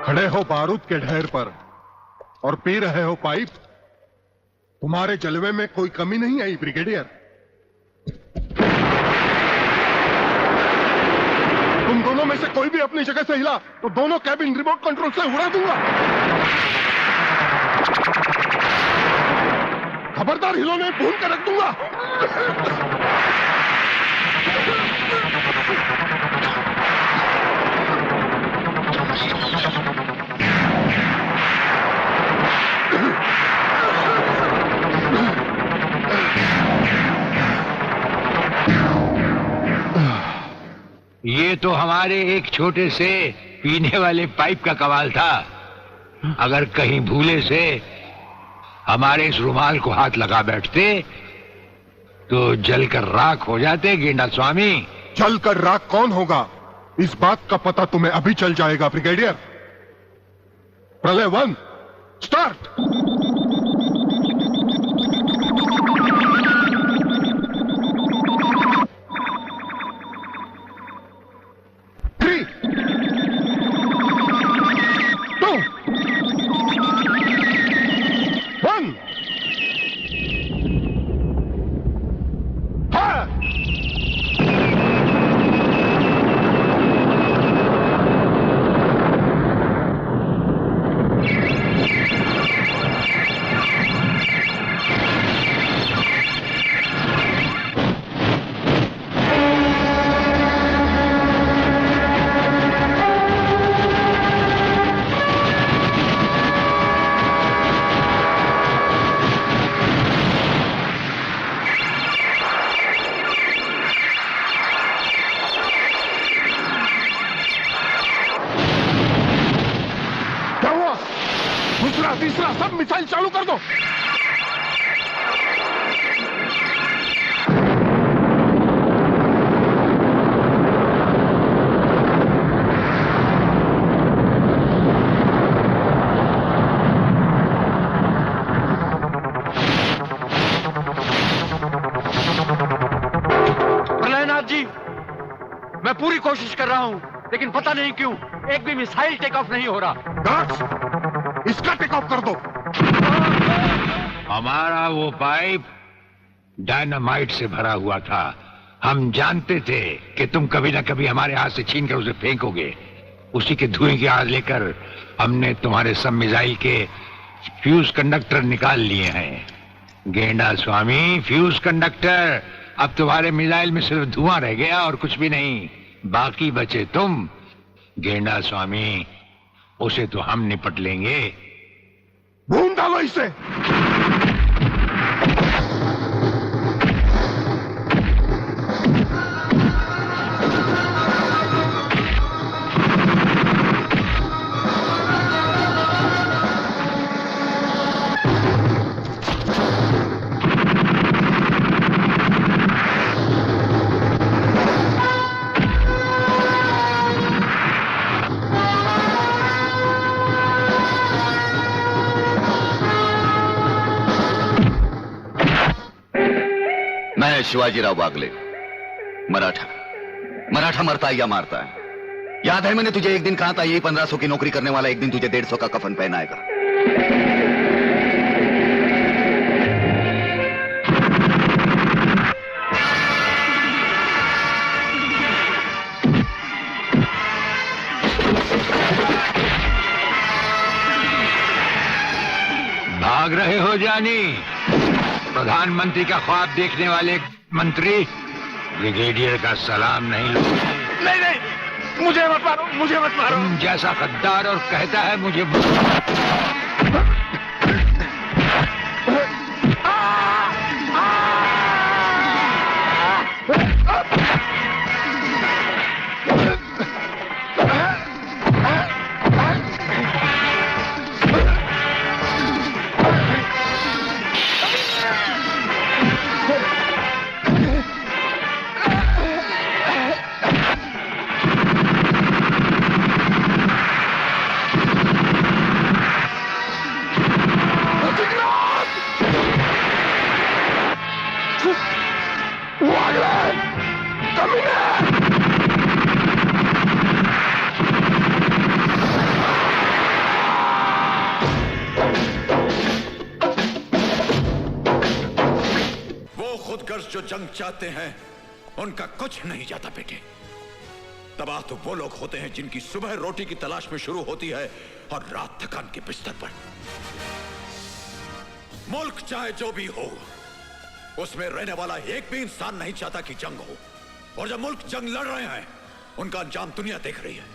खड़े हो बारूद के ढेर पर और पी रहे हो पाइप। तुम्हारे जलवे में कोई कमी नहीं आई ब्रिगेडियर। तुम दोनों में से कोई भी अपनी जगह से हिला तो दोनों कैबिन रिमोट कंट्रोल से उड़ा दूंगा। खबरदार, हिलोने भून कर रख दूंगा। ये तो हमारे एक छोटे से पीने वाले पाइप का कमाल था। अगर कहीं भूले से हमारे इस रुमाल को हाथ लगा बैठते तो जलकर राख हो जाते गेंडा स्वामी। जलकर राख कौन होगा, इस बात का पता तुम्हें अभी चल जाएगा ब्रिगेडियर। प्रलय 1 स्टार्ट। तीसरा सब मिसाइल चालू कर दो। प्रलयनाथ जी, मैं पूरी कोशिश कर रहा हूं, लेकिन पता नहीं क्यों एक भी मिसाइल टेक ऑफ नहीं हो रहा। इसका टेक ऑफ कर दो। हमारा वो पाइप डायनामाइट से भरा हुआ था। हम जानते थे कि तुम कभी ना कभी हमारे हाथ से छीनकर उसे फेंकोगे। उसी के धुएं की आग लेकर हमने तुम्हारे सब मिसाइल के फ्यूज कंडक्टर निकाल लिए हैं। गेंडा स्वामी, फ्यूज कंडक्टर, अब तुम्हारे मिसाइल में सिर्फ धुआं रह गया और कुछ भी नहीं। बाकी बचे तुम। गेंडा स्वामी, उसे तो हम निपट लेंगे। भून डालो इसे। शिवाजीराव बागले, मराठा मरता है या मारता है। याद है मैंने तुझे एक दिन कहा था, यही 1500 की नौकरी करने वाला एक दिन तुझे 150 का कफन पहनाएगा। निशानी, प्रधानमंत्री का ख्वाब देखने वाले मंत्री ब्रिगेडियर का सलाम नहीं लो। नहीं नहीं, मुझे मत मारो, मुझे मत मारो। तुम जैसा गद्दार और कहता है मुझे जो जंग चाहते हैं उनका कुछ नहीं जाता बेटे। तबाह तो वो लोग होते हैं जिनकी सुबह रोटी की तलाश में शुरू होती है और रात थकान के बिस्तर पर। मुल्क चाहे जो भी हो, उसमें रहने वाला एक भी इंसान नहीं चाहता कि जंग हो। और जब मुल्क जंग लड़ रहे हैं, उनका अंजाम दुनिया देख रही है।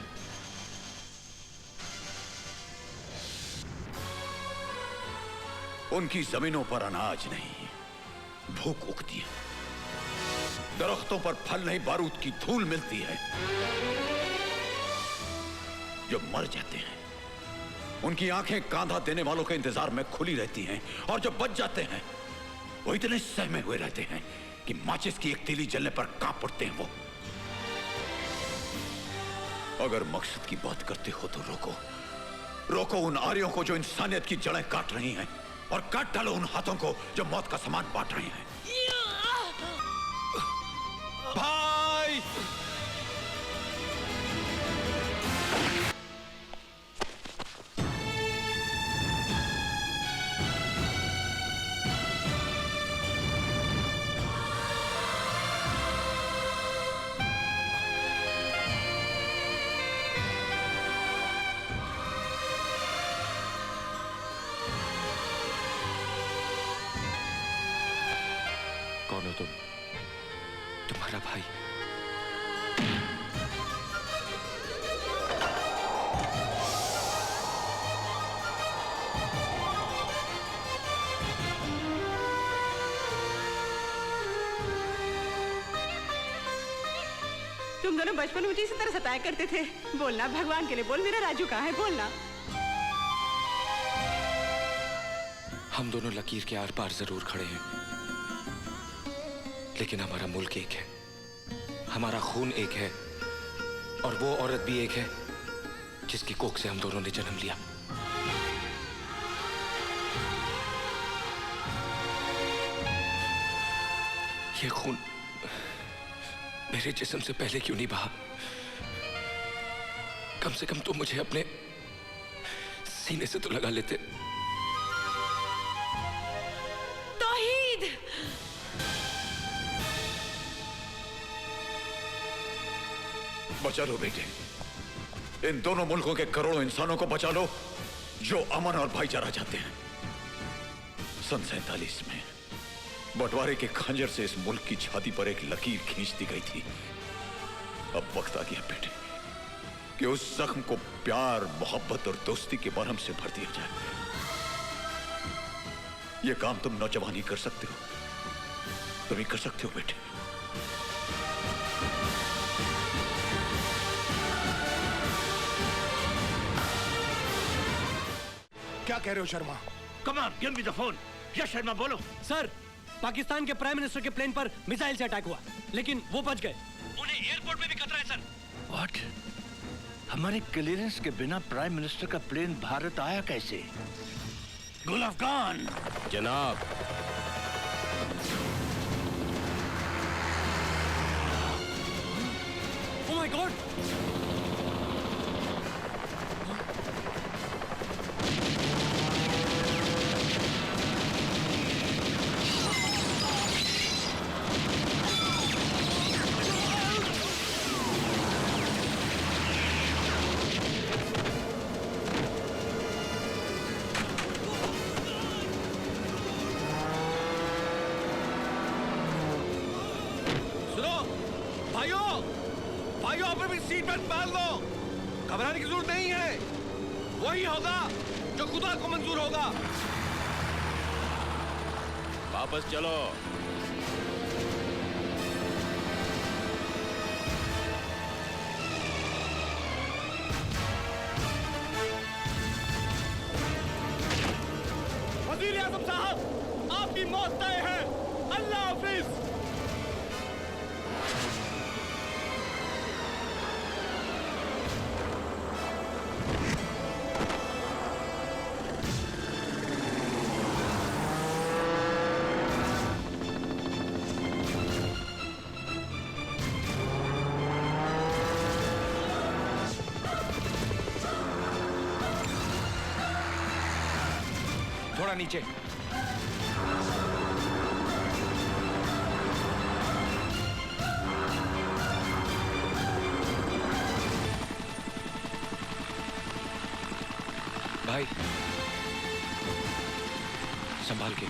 उनकी जमीनों पर अनाज नहीं, भूख उगती है। दरख्तों पर फल नहीं, बारूद की धूल मिलती है। जो मर जाते हैं, उनकी आंखें कांधा देने वालों के इंतजार में खुली रहती हैं, और जो बच जाते हैं वो इतने सहमे हुए रहते हैं कि माचिस की एक तीली जलने पर कांप पड़ते हैं। वो अगर मकसद की बात करते हो तो रोको, रोको उन आर्यों को जो इंसानियत की जड़ें काट रही हैं, और काट डालो उन हाथों को जो मौत का सामान बांट रहे हैं। भाई! कौन हो तुम? तुम्हारा भाई। तुम दोनों बचपन में मुझे इसी तरह सताया करते थे। बोलना, भगवान के लिए बोल, मेरा राजू कहाँ है? बोलना। हम दोनों लकीर के आर पार जरूर खड़े हैं, लेकिन हमारा मुल्क एक है, हमारा खून एक है, और वो औरत भी एक है जिसकी कोख से हम दोनों ने जन्म लिया। ये खून मेरे जिस्म से पहले क्यों नहीं बहा? कम से कम तुम मुझे अपने सीने से तो लगा लेते। तौहीद! बचा लो बेटे, इन दोनों मुल्कों के करोड़ों इंसानों को बचा लो जो अमन और भाईचारा चाहते हैं। सन 47 में बंटवारे के खंजर से इस मुल्क की छाती पर एक लकीर खींच दी गई थी। अब वक्त आ गया बेटे कि उस जख्म को प्यार, मोहब्बत और दोस्ती के मरहम से भर दिया जाए। यह काम तुम नौजवान ही कर सकते हो, तुम ही कर सकते हो बेटे। क्या कह रहे हो Sharma? Come on, give me the phone. Yes Sharma, बोलो। सर, पाकिस्तान के प्राइम मिनिस्टर के प्लेन पर मिसाइल से अटैक हुआ, लेकिन वो बच गए। उन्हें एयरपोर्ट में भी खतरा है सर। व्हाट? हमारे क्लियरेंस के बिना प्राइम मिनिस्टर का प्लेन भारत आया कैसे? गुल अफगान जनाब। ओह माय गॉड! भाइयों भाइयों आप भी सीट बेल्ट पहन लो, घबराने की जरूरत नहीं है। वही होगा जो खुदा को मंजूर होगा। वापस चलो। वजीर आजम साहब, आपकी मौत तय है। अल्लाह हाफिज। थोड़ा नीचे। भाई संभाल के।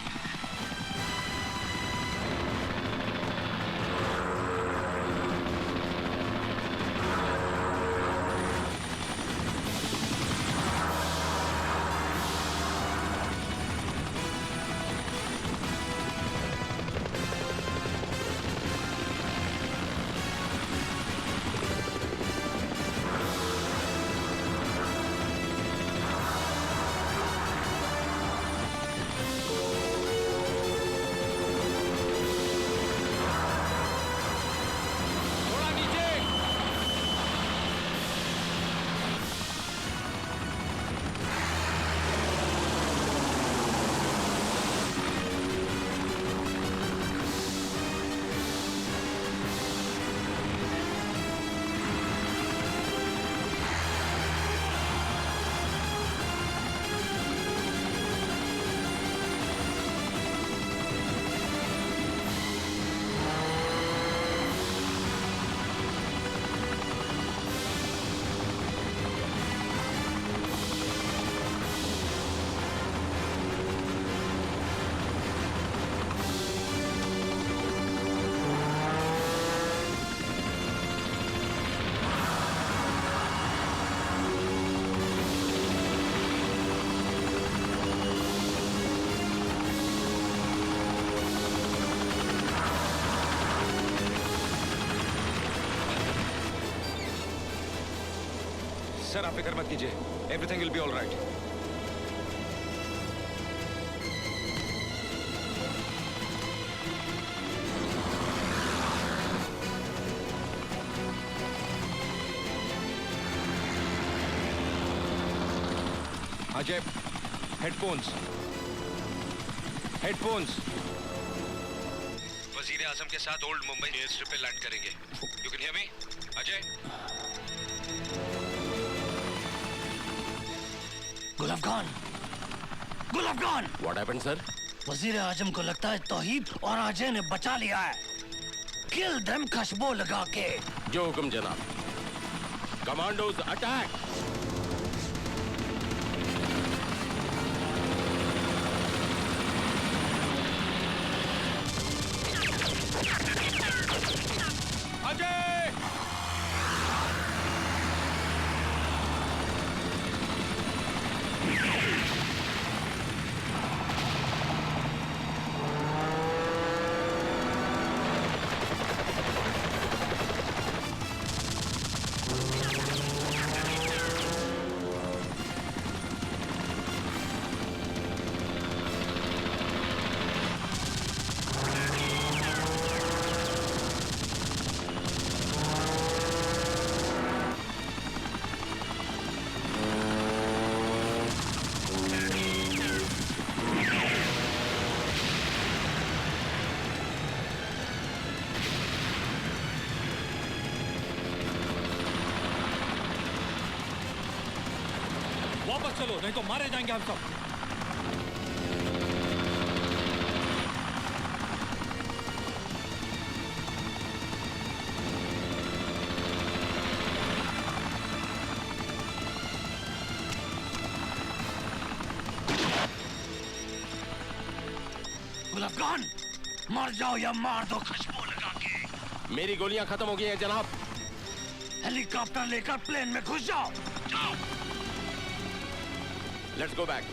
सर आप फिक्र मत कीजिए, everything will be all right. Ajay headphones headphones. वजीर आजम के साथ ओल्ड मुंबई एयर स्ट्रिप पे लैंड करेंगे। You can hear me Ajay? गुल अफगान, गुल अफगान। What happened, sir? वजीर आजम को लगता है तौहीब और अजय ने बचा लिया है। किल देम खुशबू लगा के। जो हुक्म जनाब। Commandos attack. अजय वापस चलो, नहीं तो मारे जाएंगे हम सब। गुल अफगान, मर जाओ या मार दो खुशबू लगा के। मेरी गोलियां खत्म हो गई हैं जनाब। हेलीकॉप्टर लेकर प्लेन में घुस जाओ। Let's go back.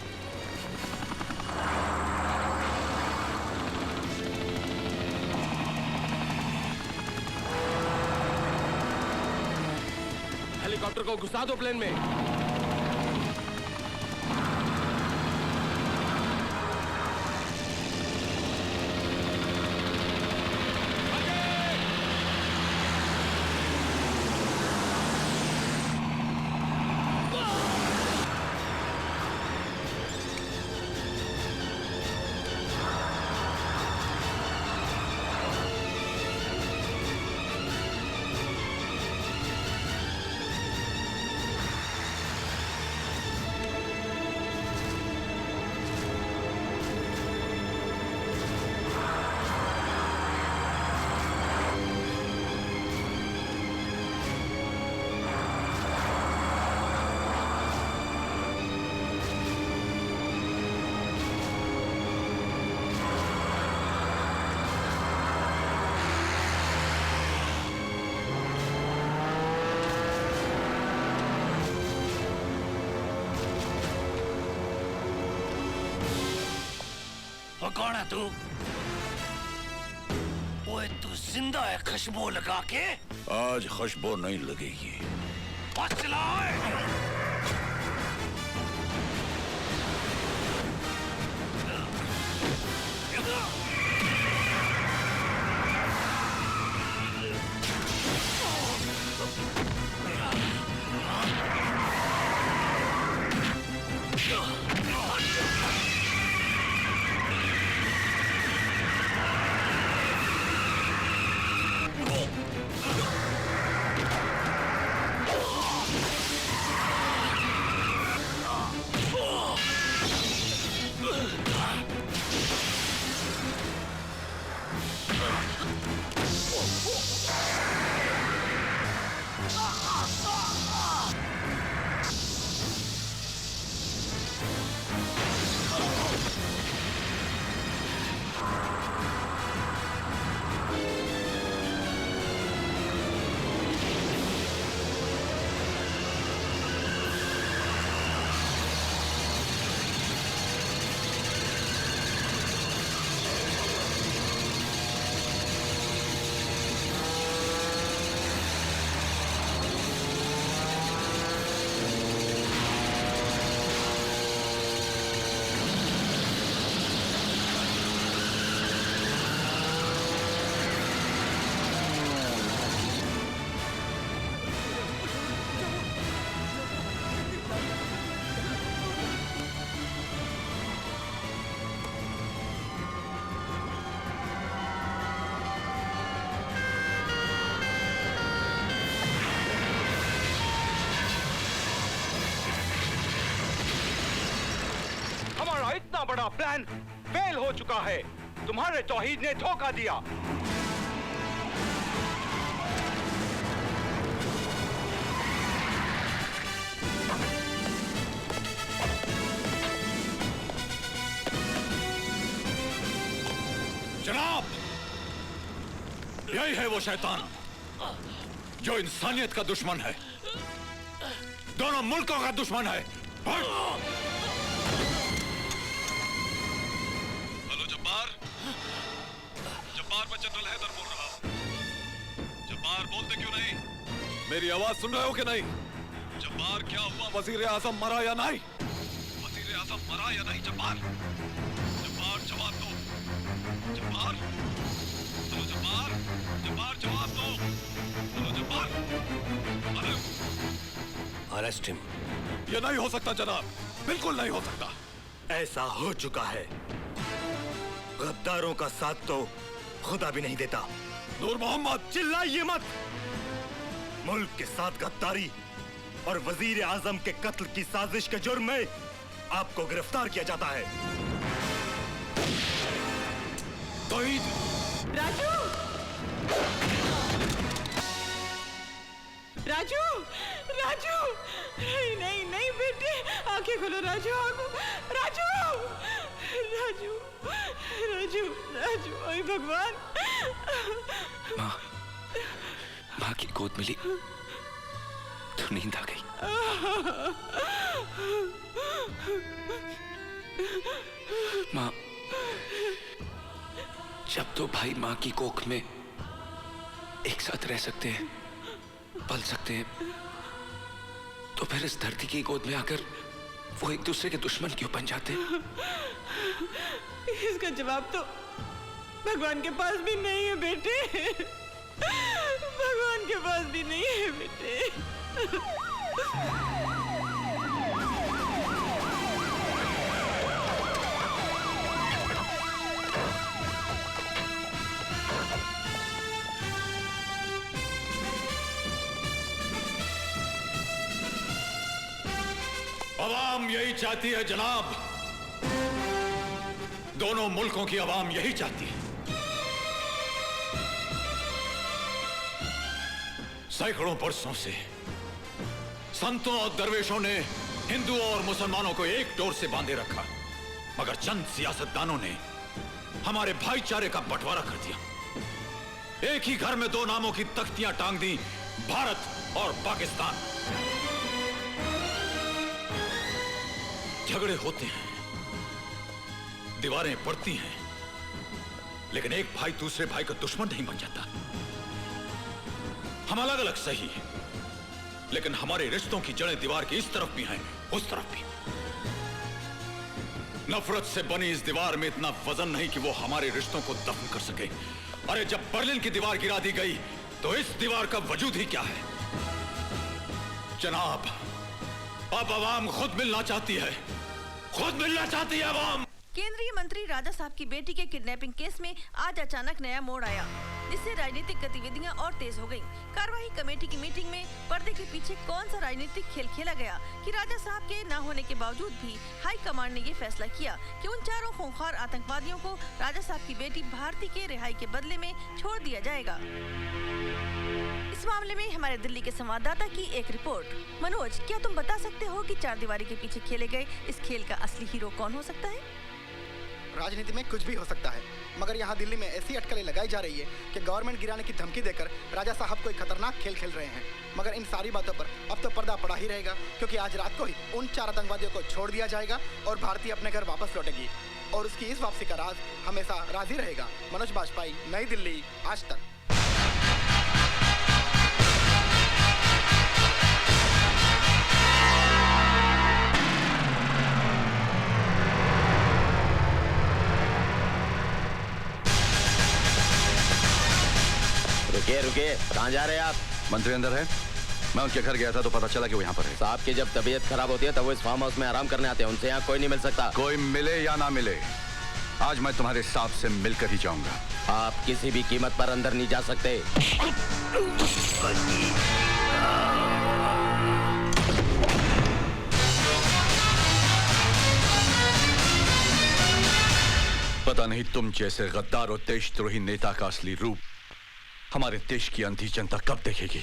हेलीकॉप्टर को घुसा दो प्लेन में। कौन है तू? ओए तू जिंदा है खुशबू लगा के? आज खुशबू नहीं लगेगी। बस चलाओ। इतना बड़ा प्लान फेल हो चुका है। तुम्हारे तौहीद ने धोखा दिया। जनाब, यही है वो शैतान जो इंसानियत का दुश्मन है, दोनों मुल्कों का दुश्मन है। जब्बार, मैं जनरल हैदर बोल रहा हूं। जब्बार, बोलते क्यों नहीं? मेरी आवाज सुन रहे हो कि नहीं? जब्बार, क्या हुआ? वजीर आजम मरा या नहीं? वजीर आजम मरा या नहीं? जब्बार, जब्बार जवाब दो। जब्बार, हेलो जब्बार, जब्बार जवाब दो। Hello Jabbar, hello. Arrest him. ये नहीं हो सकता जनाब, बिल्कुल नहीं हो सकता। ऐसा हो चुका है। गद्दारों का साथ तो खुदा भी नहीं देता। नूर मोहम्मद, चिल्लाइए मत। मुल्क के साथ गद्दारी और वजीर आजम के कत्ल की साजिश के जुर्म में आपको गिरफ्तार किया जाता है। राजू, राजू, राजू, नहीं नहीं नहीं बेटे, आंखें खोलो राजू, राजू, राजू, राजू, राजू, ओए भगवान। की गोद मिली तो नींद आ गई। माँ, जब दो भाई माँ की कोख में एक साथ रह सकते हैं, पल सकते हैं, तो फिर इस धरती की गोद में आकर वो एक दूसरे के दुश्मन क्यों बन जाते हैं? इसका जवाब तो भगवान के पास भी नहीं है बेटे। भगवान के पास भी नहीं है बेटे। अवाम यही चाहती है जनाब, दोनों मुल्कों की अवाम यही चाहती है। सैकड़ों बरसों से संतों और दरवेशों ने हिंदुओं और मुसलमानों को एक डोर से बांधे रखा, मगर चंद सियासतदानों ने हमारे भाईचारे का बंटवारा कर दिया। एक ही घर में दो नामों की तख्तियां टांग दी, भारत और पाकिस्तान। झगड़े होते हैं, दीवारें पड़ती हैं, लेकिन एक भाई दूसरे भाई का दुश्मन नहीं बन जाता। हम अलग अलग सही हैं, लेकिन हमारे रिश्तों की जड़ें दीवार की इस तरफ भी हैं, उस तरफ भी। नफरत से बनी इस दीवार में इतना वजन नहीं कि वो हमारे रिश्तों को दफन कर सके। अरे जब बर्लिन की दीवार गिरा दी गई तो इस दीवार का वजूद ही क्या है? जनाब, अब आवाम खुद मिलना चाहती है, खुद मिलना चाहती है आवाम। केंद्रीय मंत्री राजा साहब की बेटी के किडनैपिंग केस में आज अचानक नया मोड़ आया, जिससे राजनीतिक गतिविधियां और तेज हो गईं। कार्यवाही कमेटी की मीटिंग में पर्दे के पीछे कौन सा राजनीतिक खेल खेला गया कि राजा साहब के न होने के बावजूद भी हाई कमांड ने ये फैसला किया कि उन चारों खूंखार आतंकवादियों को राजा साहब की बेटी भारती के रिहाई के बदले में छोड़ दिया जाएगा। इस मामले में हमारे दिल्ली के संवाददाता की एक रिपोर्ट। मनोज, क्या तुम बता सकते हो कि चार दीवारी के पीछे खेले गए इस खेल का असली हीरो कौन हो सकता है? राजनीति में कुछ भी हो सकता है, मगर यहाँ दिल्ली में ऐसी अटकलें लगाई जा रही है कि गवर्नमेंट गिराने की धमकी देकर राजा साहब कोई खतरनाक खेल खेल रहे हैं। मगर इन सारी बातों पर अब तो पर्दा पड़ा ही रहेगा, क्योंकि आज रात को ही उन चार आतंकवादियों को छोड़ दिया जाएगा और भारती अपने घर वापस लौटेगी और उसकी इस वापसी का राज हमेशा राज ही रहेगा। मनोज बाजपेयी, नई दिल्ली, आज तक। रुकिए रुकिए, कहाँ जा रहे हैं आप? मंत्री अंदर है, मैं उनके घर गया था तो पता चला कि वो यहाँ पर है। साहब की जब तबीयत खराब होती है तब वो इस फार्म हाउस में आराम करने आते हैं, उनसे यहाँ कोई नहीं मिल सकता। कोई मिले या ना मिले, आज मैं तुम्हारे साहब से मिलकर ही जाऊंगा। आप किसी भी कीमत पर अंदर नहीं जा सकते। पता नहीं तुम जैसे गद्दार और देशद्रोही नेता का असली रूप हमारे देश की अंधी जनता कब देखेगी।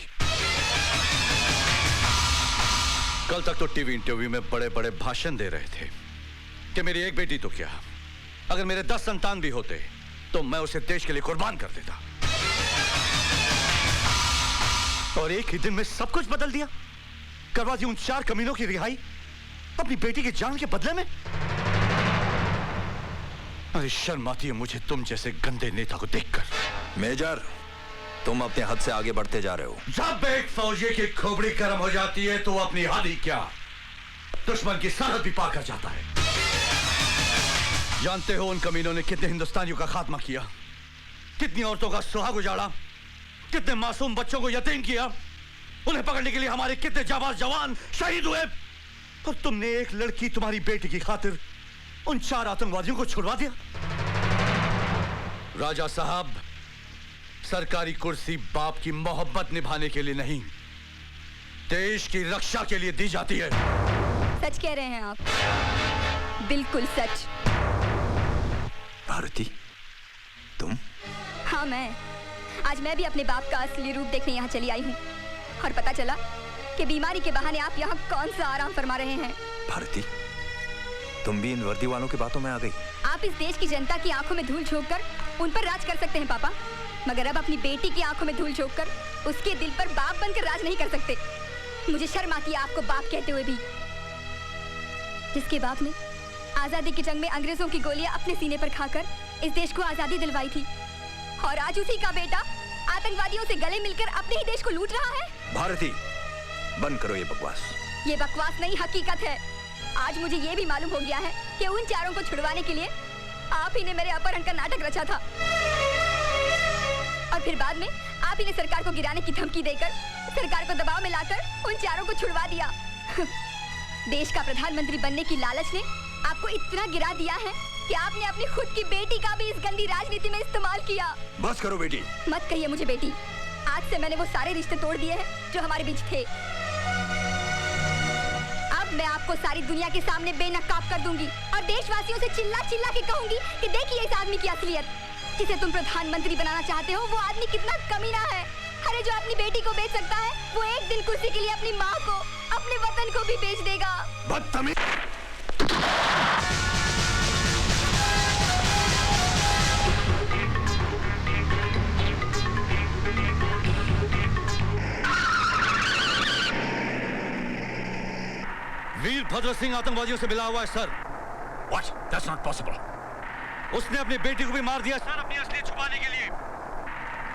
कल तक तो टीवी इंटरव्यू में बड़े बड़े भाषण दे रहे थे कि मेरी एक बेटी तो क्या, अगर मेरे 10 संतान भी होते तो मैं उसे देश के लिए कुर्बान कर देता। और एक ही दिन में सब कुछ बदल दिया, करवा दी उन 4 कमीनों की रिहाई अपनी बेटी की जान के बदले में। अरे शर्म आती है मुझे तुम जैसे गंदे नेता को देखकर। मेजर, तुम अपने हद से आगे बढ़ते जा रहे हो। जब एक फौजी की खोपड़ी गर्म हो जाती है तो अपनी हद ही क्या, दुश्मन की सरहद भी पार कर जाता है। जानते हो उन कमीनों ने कितने हिंदुस्तानियों का खात्मा किया, कितनी औरतों का सुहाग उजाड़ा, कितने मासूम बच्चों को यतीम किया। उन्हें पकड़ने के लिए हमारे कितने जाबाज जवान शहीद हुए, और तुमने एक लड़की तुम्हारी बेटी की खातिर उन 4 आतंकवादियों को छुड़वा दिया। राजा साहब, सरकारी कुर्सी बाप की मोहब्बत निभाने के लिए नहीं, देश की रक्षा के लिए दी जाती है। सच कह रहे हैं आप, बिल्कुल सच। भारती, तुम? हाँ मैं। आज मैं भी अपने बाप का असली रूप देखने यहाँ चली आई हूँ, और पता चला कि बीमारी के बहाने आप यहाँ कौन सा आराम फरमा रहे हैं। भारती, तुम भी इन वर्दी वालों की बातों में आ गई। आप इस देश की जनता की आंखों में धूल झोंक कर उन पर राज कर सकते हैं पापा, मगर अब अपनी बेटी की आंखों में धूल झोंक कर उसके दिल पर बाप बनकर राज नहीं कर सकते। मुझे शर्म आती है आपको बाप कहते हुए भी। जिसके बाप ने आजादी की जंग में अंग्रेजों की गोलियां अपने सीने पर खाकर इस देश को आजादी दिलवाई थी, और आज उसी का बेटा आतंकवादियों से गले मिलकर अपने ही देश को लूट रहा है। भारती, बंद करो ये बकवास। ये बकवास नहीं, हकीकत है। आज मुझे ये भी मालूम हो गया है कि उन चारों को छुड़वाने के लिए आप ही ने मेरे अपहरण का नाटक रचा था, और फिर बाद में आप ही ने सरकार को गिराने की धमकी देकर सरकार को दबाव में लाकर उन चारों को छुड़वा दिया। देश का प्रधानमंत्री बनने की लालच ने आपको इतना गिरा दिया है कि आपने अपनी खुद की बेटी का भी इस गंदी राजनीति में इस्तेमाल किया। बस करो बेटी। मत कहिए मुझे बेटी। आज से मैंने वो सारे रिश्ते तोड़ दिए हैं जो हमारे बीच थे। अब मैं आपको सारी दुनिया के सामने बेनकाब कर दूंगी और देशवासियों से चिल्ला चिल्ला के कहूंगी कि देखिए इस आदमी की असलियत। जिसे तुम प्रधानमंत्री बनाना चाहते हो वो आदमी कितना कमीना है। अरे जो अपनी बेटी को बेच सकता है वो एक दिन कुर्सी के लिए अपनी माँ को, अपने वतन को भी बेच देगा। बदतमीज। वीरभद्र सिंह आतंकवादियों से मिला हुआ है sir. What? That's not possible. उसने अपनी बेटी को भी मार दिया सर, अपनी असलियत छुपाने के लिए।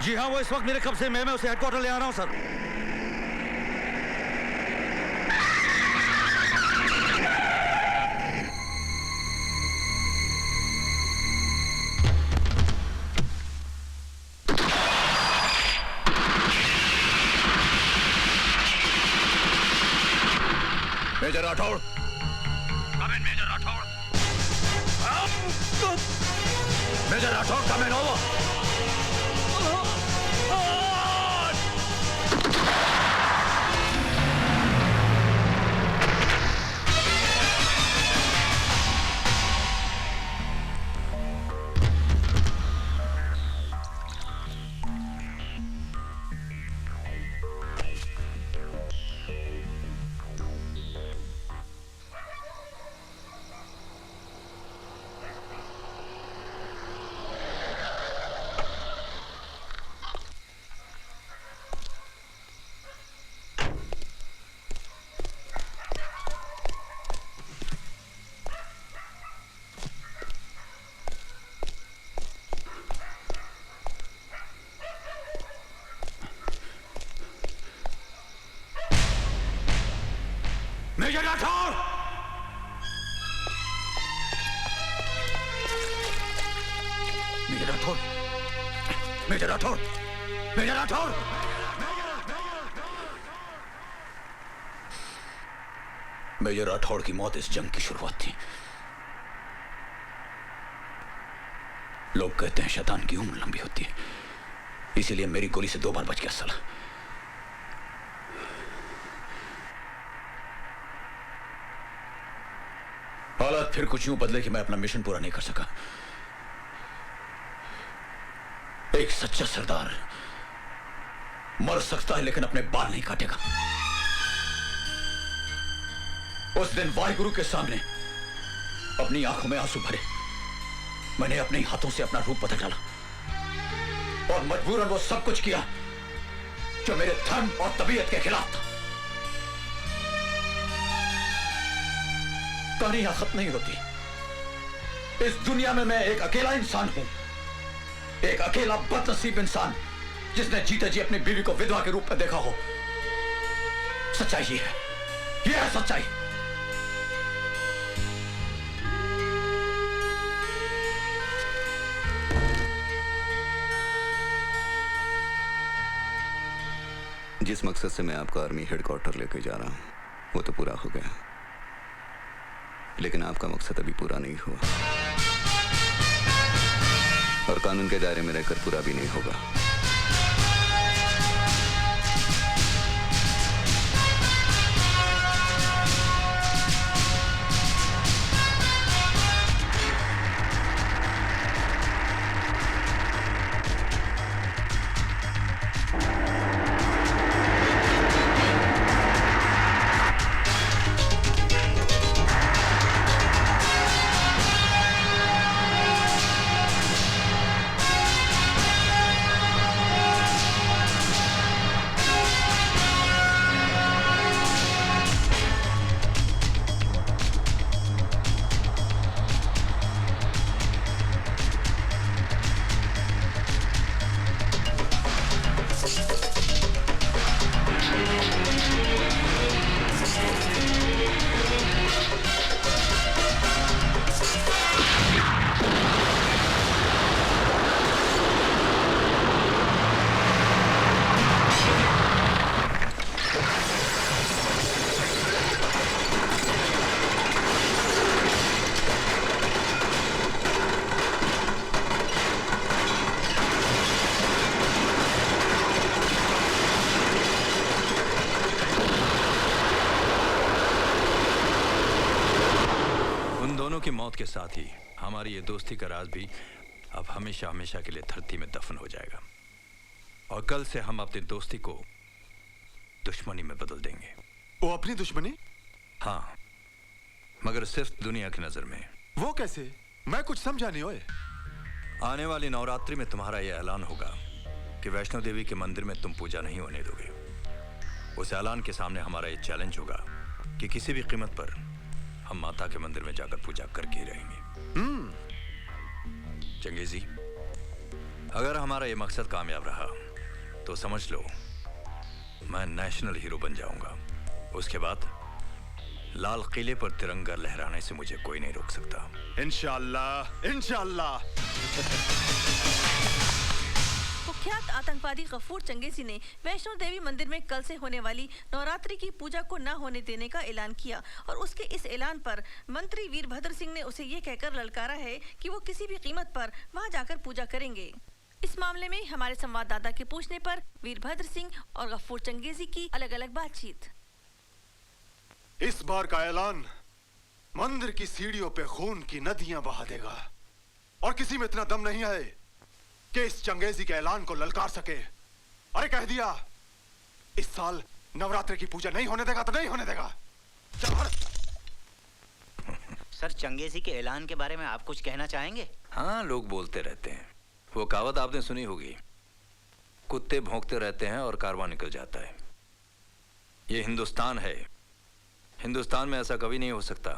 जी हाँ, वो इस वक्त मेरे कब्जे में, मैं उसे हेडक्वार्टर ले आ रहा हूँ sir. Major Rathore. Major Rathore. Major Rathore, come in over. Major Rathore! Major Rathore! Major Rathore! Major Rathore! Major Rathore की मौत इस जंग की शुरुआत थी। लोग कहते हैं शैतान की उम्र लंबी होती है, इसीलिए मेरी गोली से 2 बार बच गया साला। हालात फिर कुछ यूं बदले कि मैं अपना मिशन पूरा नहीं कर सका। एक सच्चा सरदार मर सकता है लेकिन अपने बाल नहीं काटेगा। उस दिन वाहिगुरु के सामने अपनी आंखों में आंसू भरे मैंने अपने हाथों से अपना रूप बदल डाला और मजबूरन वो सब कुछ किया जो मेरे धर्म और तबीयत के खिलाफ था। कहानी यहां खत्म नहीं होती। इस दुनिया में मैं एक अकेला इंसान हूं, एक अकेला बदनसीब इंसान जिसने जीते जी अपनी बीवी को विधवा के रूप में देखा हो। सच्चाई ये है सच्चाई। जिस मकसद से मैं आपका आर्मी हेडक्वार्टर लेके जा रहा हूं वो तो पूरा हो गया, लेकिन आपका मकसद अभी पूरा नहीं हुआ और कानून के दायरे में रहकर पूरा भी नहीं होगा। उसकी मौत के साथ ही हमारी ये दोस्ती का राज भी अब हमेशा हमेशा के लिए धरती में दफन हो जाएगा और कल से हम अपनी दोस्ती को दुश्मनी में बदल देंगे। वो अपनी दुश्मनी? हाँ, मगर सिर्फ दुनिया की नजर में। वो कैसे? मैं कुछ समझा नहीं। ओए, आने वाली नवरात्रि में तुम्हारा यह ऐलान होगा कि वैष्णो देवी के मंदिर में तुम पूजा नहीं होने दोगे। उस ऐलान के सामने हमारा यह चैलेंज होगा कि किसी भी कीमत पर हम माता के मंदिर में जाकर पूजा करके ही रहेंगे। चंगेजी, अगर हमारा यह मकसद कामयाब रहा तो समझ लो मैं नेशनल हीरो बन जाऊंगा। उसके बाद लाल किले पर तिरंगा लहराने से मुझे कोई नहीं रोक सकता। इंशाअल्लाह, इंशाअल्लाह। कुख्यात आतंकवादी गफूर चंगेजी ने वैष्णो देवी मंदिर में कल से होने वाली नवरात्रि की पूजा को न होने देने का ऐलान किया और उसके इस ऐलान पर मंत्री वीरभद्र सिंह ने उसे ये कहकर ललकारा है कि वो किसी भी कीमत पर वहां जाकर पूजा करेंगे। इस मामले में हमारे संवाददाता के पूछने पर वीरभद्र सिंह और गफूर चंगेजी की अलग अलग बातचीत। इस बार का ऐलान मंदिर की सीढ़ियों पे खून की नदियां बहा देगा और किसी में इतना दम नहीं है कि इस चंगेजी के ऐलान को ललकार सके। अरे कह दिया, इस साल नवरात्रि की पूजा नहीं होने देगा तो नहीं होने देगा। सर, चंगेजी के ऐलान के बारे में आप कुछ कहना चाहेंगे? हाँ, लोग बोलते रहते हैं। वो कहावत आपने सुनी होगी, कुत्ते भौंकते रहते हैं और कारवां निकल जाता है। ये हिंदुस्तान है। हिंदुस्तान में ऐसा कभी नहीं हो सकता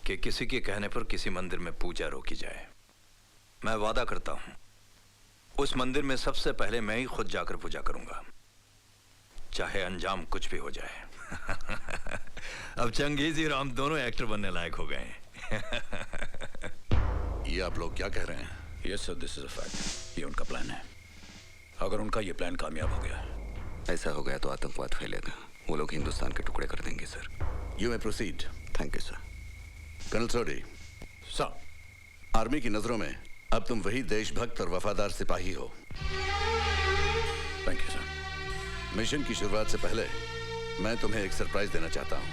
कि किसी के कहने पर किसी मंदिर में पूजा रोकी जाए। मैं वादा करता हूं, उस मंदिर में सबसे पहले मैं ही खुद जाकर पूजा करूंगा, चाहे अंजाम कुछ भी हो जाए। अब चंगेजी और हम दोनों एक्टर बनने लायक हो गए हैं। ये आप लोग क्या कह रहे हैं? Yes sir, this is a fact. ये उनका प्लान है। अगर उनका ये प्लान कामयाब हो गया, ऐसा हो गया तो आतंकवाद फैलेगा। वो लोग हिंदुस्तान के टुकड़े कर देंगे sir. You may proceed. Thank you sir. Colonel Sodhi, sir, army की नजरों में अब तुम वही देशभक्त और वफादार सिपाही हो। Thank you sir. मिशन की शुरुआत से पहले मैं तुम्हें एक सरप्राइज देना चाहता हूं।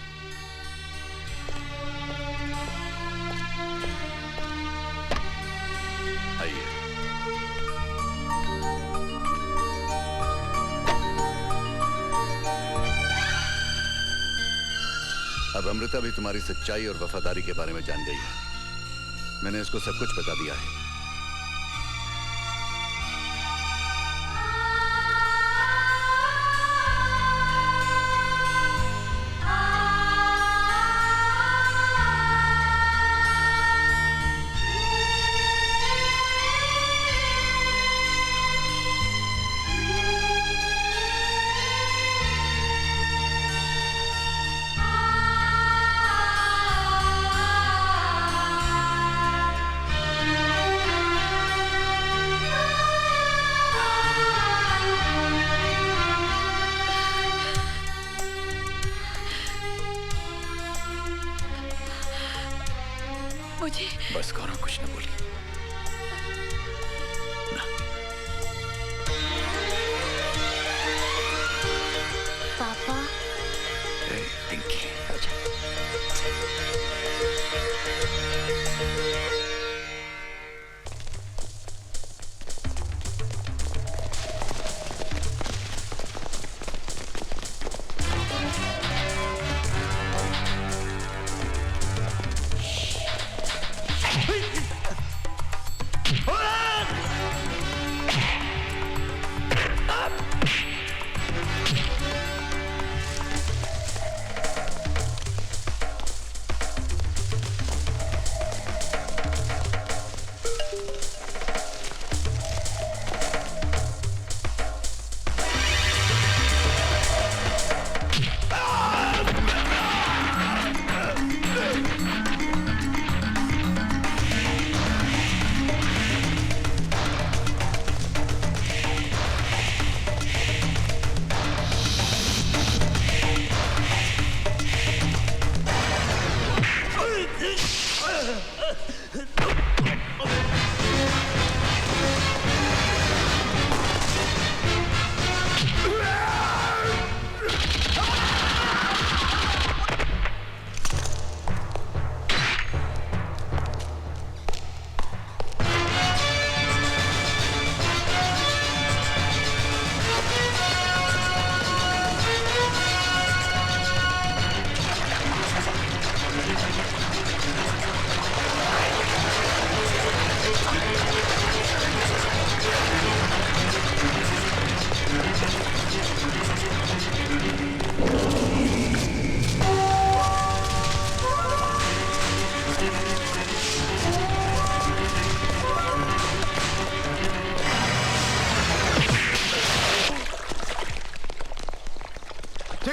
आइए। अब अमृता भी तुम्हारी सच्चाई और वफादारी के बारे में जान गई है। मैंने इसको सब कुछ बता दिया है।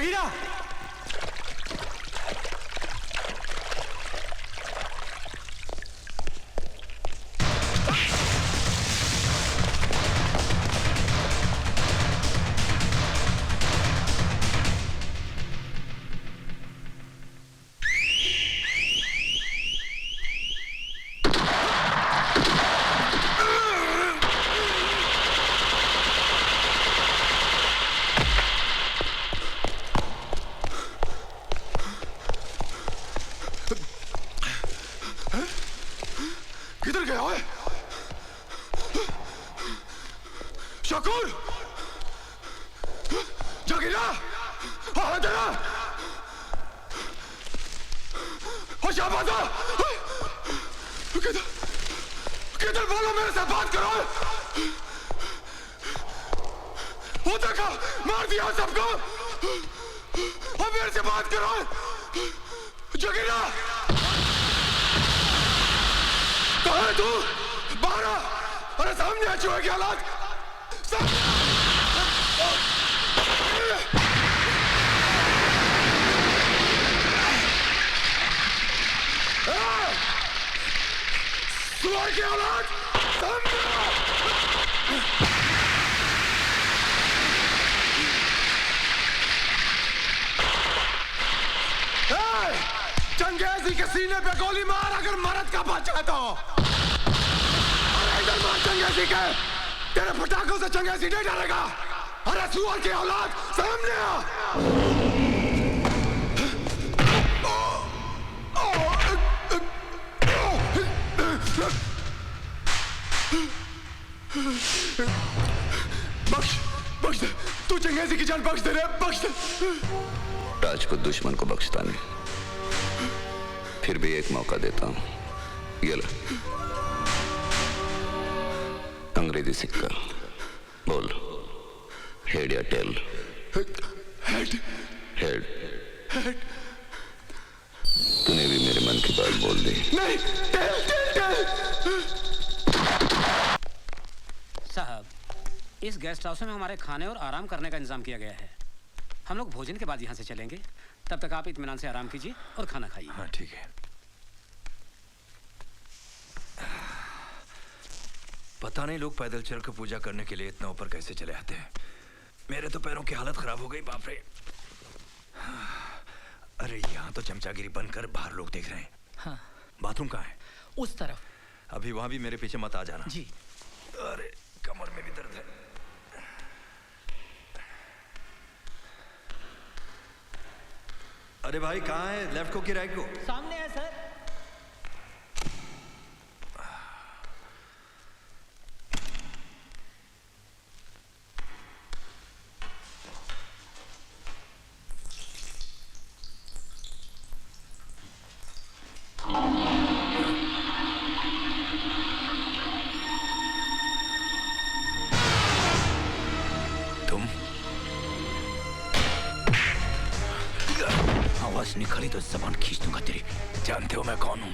जगीरा! किधर गया है? शकूर! जगीरा! हाँ जरा! हो शाबादा! किधर? किधर बोलो मेरे से बात करो! वो देखा! मार दिया सबको! अब मेरे से बात करो! जगीरा! कहाँ है तू? बाहर आ! अरे सामने आ चुके क्या हालात? सुअर की औलाद! सामने आ! चंगेजी के सीने पे गोली मार अगर मरद का बचा है तो। अरे इधर मार चंगेजी के, तेरे पटाखों से चंगेजी नहीं डरेगा। अरे सुअर की औलाद सामने आ। बख्श बख्श दे, तू चंगेजी की जान बख्श दे रे, बख्श दे। राज को दुश्मन को बख्शता नहीं, फिर भी एक मौका देता हूं। ये ले अंग्रेजी सिक्का, बोल हेड या टेल? हेड। हेड। तूने भी मेरे मन की बात बोल दी। नहीं, टेल टेल टेल। साहब, इस गेस्ट हाउस में हमारे खाने और आराम करने का इंतजाम किया गया है। हम लोग भोजन के बाद यहाँ से चलेंगे, तब तक आप इत्मीनान से आराम कीजिए और खाना खाइए। हाँ ठीक है। पता नहीं लोग पैदल चलकर पूजा करने के लिए इतना ऊपर कैसे चले आते हैं। मेरे तो पैरों की हालत खराब हो गई, बाप रे। अरे यहाँ तो चमचागिरी बनकर बाहर लोग देख रहे हैं। हाँ। बाथरूम कहाँ है? उस तरफ। अभी वहां भी मेरे पीछे मत आ जाना। जी। अरे कमर में भी दर्द है। अरे भाई कहाँ है? लेफ्ट को कि राइट को? सामने है सर। तुम आवाज निकाली तो जबान खींच दूंगा तेरी। जानते हो मैं कौन हूं?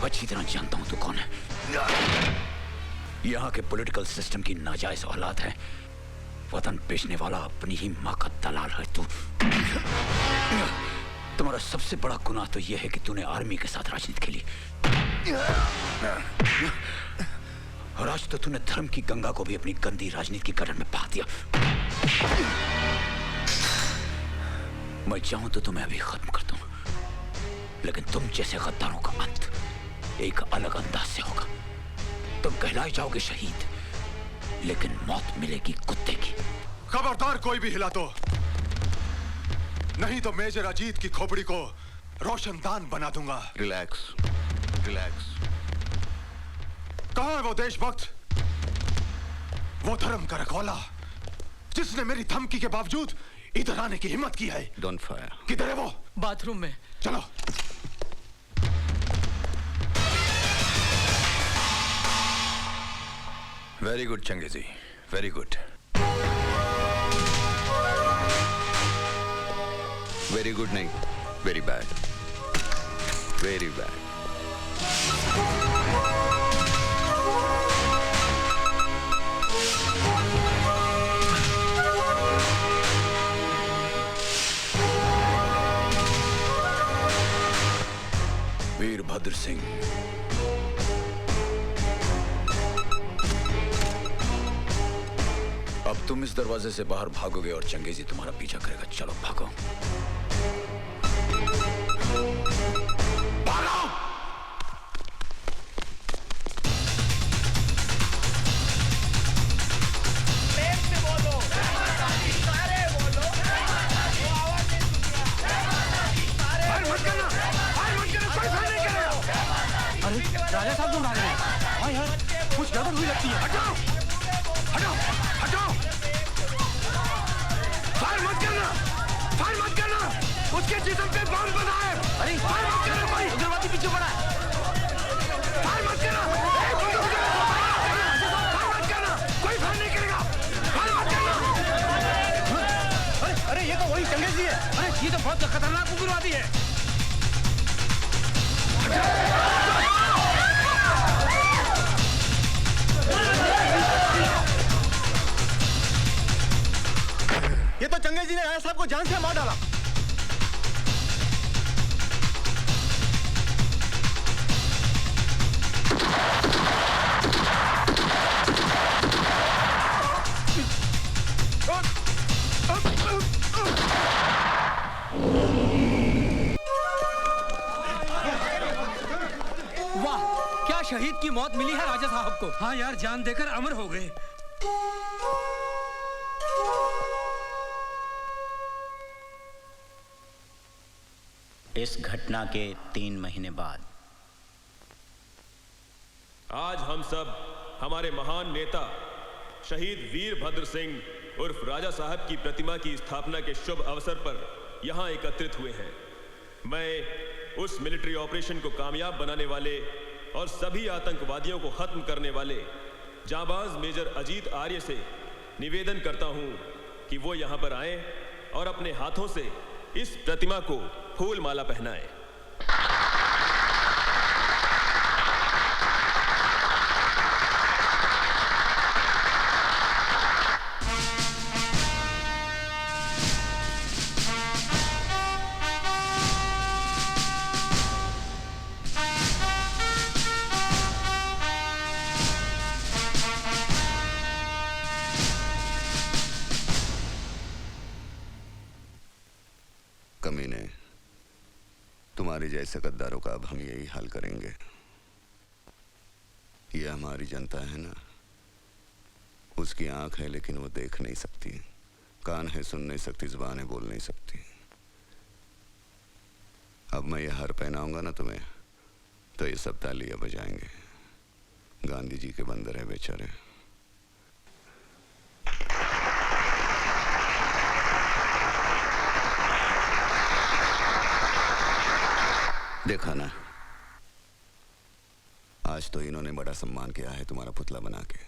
अच्छी तरह जानता हूं तू कौन है। यहाँ के पॉलिटिकल सिस्टम की नाजायज औलाद है। वतन बेचने वाला, अपनी ही माँ का दलाल है तू। तुम्हारा सबसे बड़ा गुनाह तो यह है कि तूने आर्मी के साथ राजनीति खेली। और आज तो तूने धर्म की गंगा को भी अपनी गंदी राजनीति की गटर में बहा दिया। मैं चाहूं तो तुम्हें अभी खत्म कर दूं, लेकिन तुम जैसे गद्दारों का अंत एक अलग अंदाज से होगा। तुम कहलाए जाओगे शहीद, लेकिन मौत मिलेगी कुत्ते की। खबरदार कोई भी हिला तो, नहीं तो मेजर अजीत की खोपड़ी को रोशनदान बना दूंगा। Relax, relax. कहां है वो देशभक्त, वो धर्म का रखवाला, जिसने मेरी धमकी के बावजूद इधर आने की हिम्मत की है? Don't fire. किधर है वो? बाथरूम में। चलो। Very good Changezi, very good. Very good नहीं, very bad, very bad. Virbhadra Singh. अब तुम इस दरवाजे से बाहर भागोगे और चंगेजी तुम्हारा पीछा करेगा। चलो भागो। भागो! राजा साहब क्यों भाग रहे हैं? हाँ यार, कुछ गड़बड़ हुई लगती है। हटाओ! हटाओ! हटाओ! फायर मत करना! फायर मत करना! उसके जिस्म पे बम बना है! अरे फायर मत करना भाई! उग्रवादी पीछे पड़ा है। फायर मत करना! फायर मत करना! कोई फायर नहीं करेगा! फायर मत करना! अरे ये तो वही चंगेजी है। अरे ये तो बहुत खतरनाक उग्रवादी है। ये तो चंगेजी ने राजा साहब को जान से मार डाला। वाह, क्या शहीद की मौत मिली है राजा साहब को। हाँ यार, जान देकर अमर हो गए। इस घटना के 3 महीने बाद आज हम सब हमारे महान नेता शहीद वीरभद्र सिंह उर्फ राजा साहब की प्रतिमा की स्थापना के शुभ अवसर पर यहां एकत्रित हुए हैं। मैं उस मिलिट्री ऑपरेशन को कामयाब बनाने वाले और सभी आतंकवादियों को खत्म करने वाले जांबाज मेजर अजीत आर्य से निवेदन करता हूं कि वो यहां पर आएं और अपने हाथों से इस प्रतिमा को फूल माला पहनाएं। कमीने, तुम्हारे जैसे गद्दारों का अब हम यही हाल करेंगे। ये हमारी जनता है ना, उसकी आंख है लेकिन वो देख नहीं सकती, कान है सुन नहीं सकती, जुबान है बोल नहीं सकती। अब मैं ये हार पहनाऊंगा ना तुम्हें, तो ये सब तालियां बजाएंगे। गांधी जी के बंदर है बेचारे। देखा ना, आज तो इन्होंने बड़ा सम्मान किया है तुम्हारा पुतला बना के,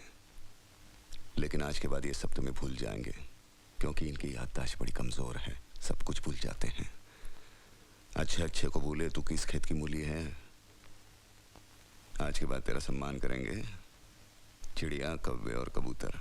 लेकिन आज के बाद ये सब तुम्हें भूल जाएंगे, क्योंकि इनकी याददाश्त बड़ी कमजोर है, सब कुछ भूल जाते हैं। अच्छे अच्छे को भूले तू किस खेत की मूली है। आज के बाद तेरा सम्मान करेंगे चिड़िया, कौवे और कबूतर।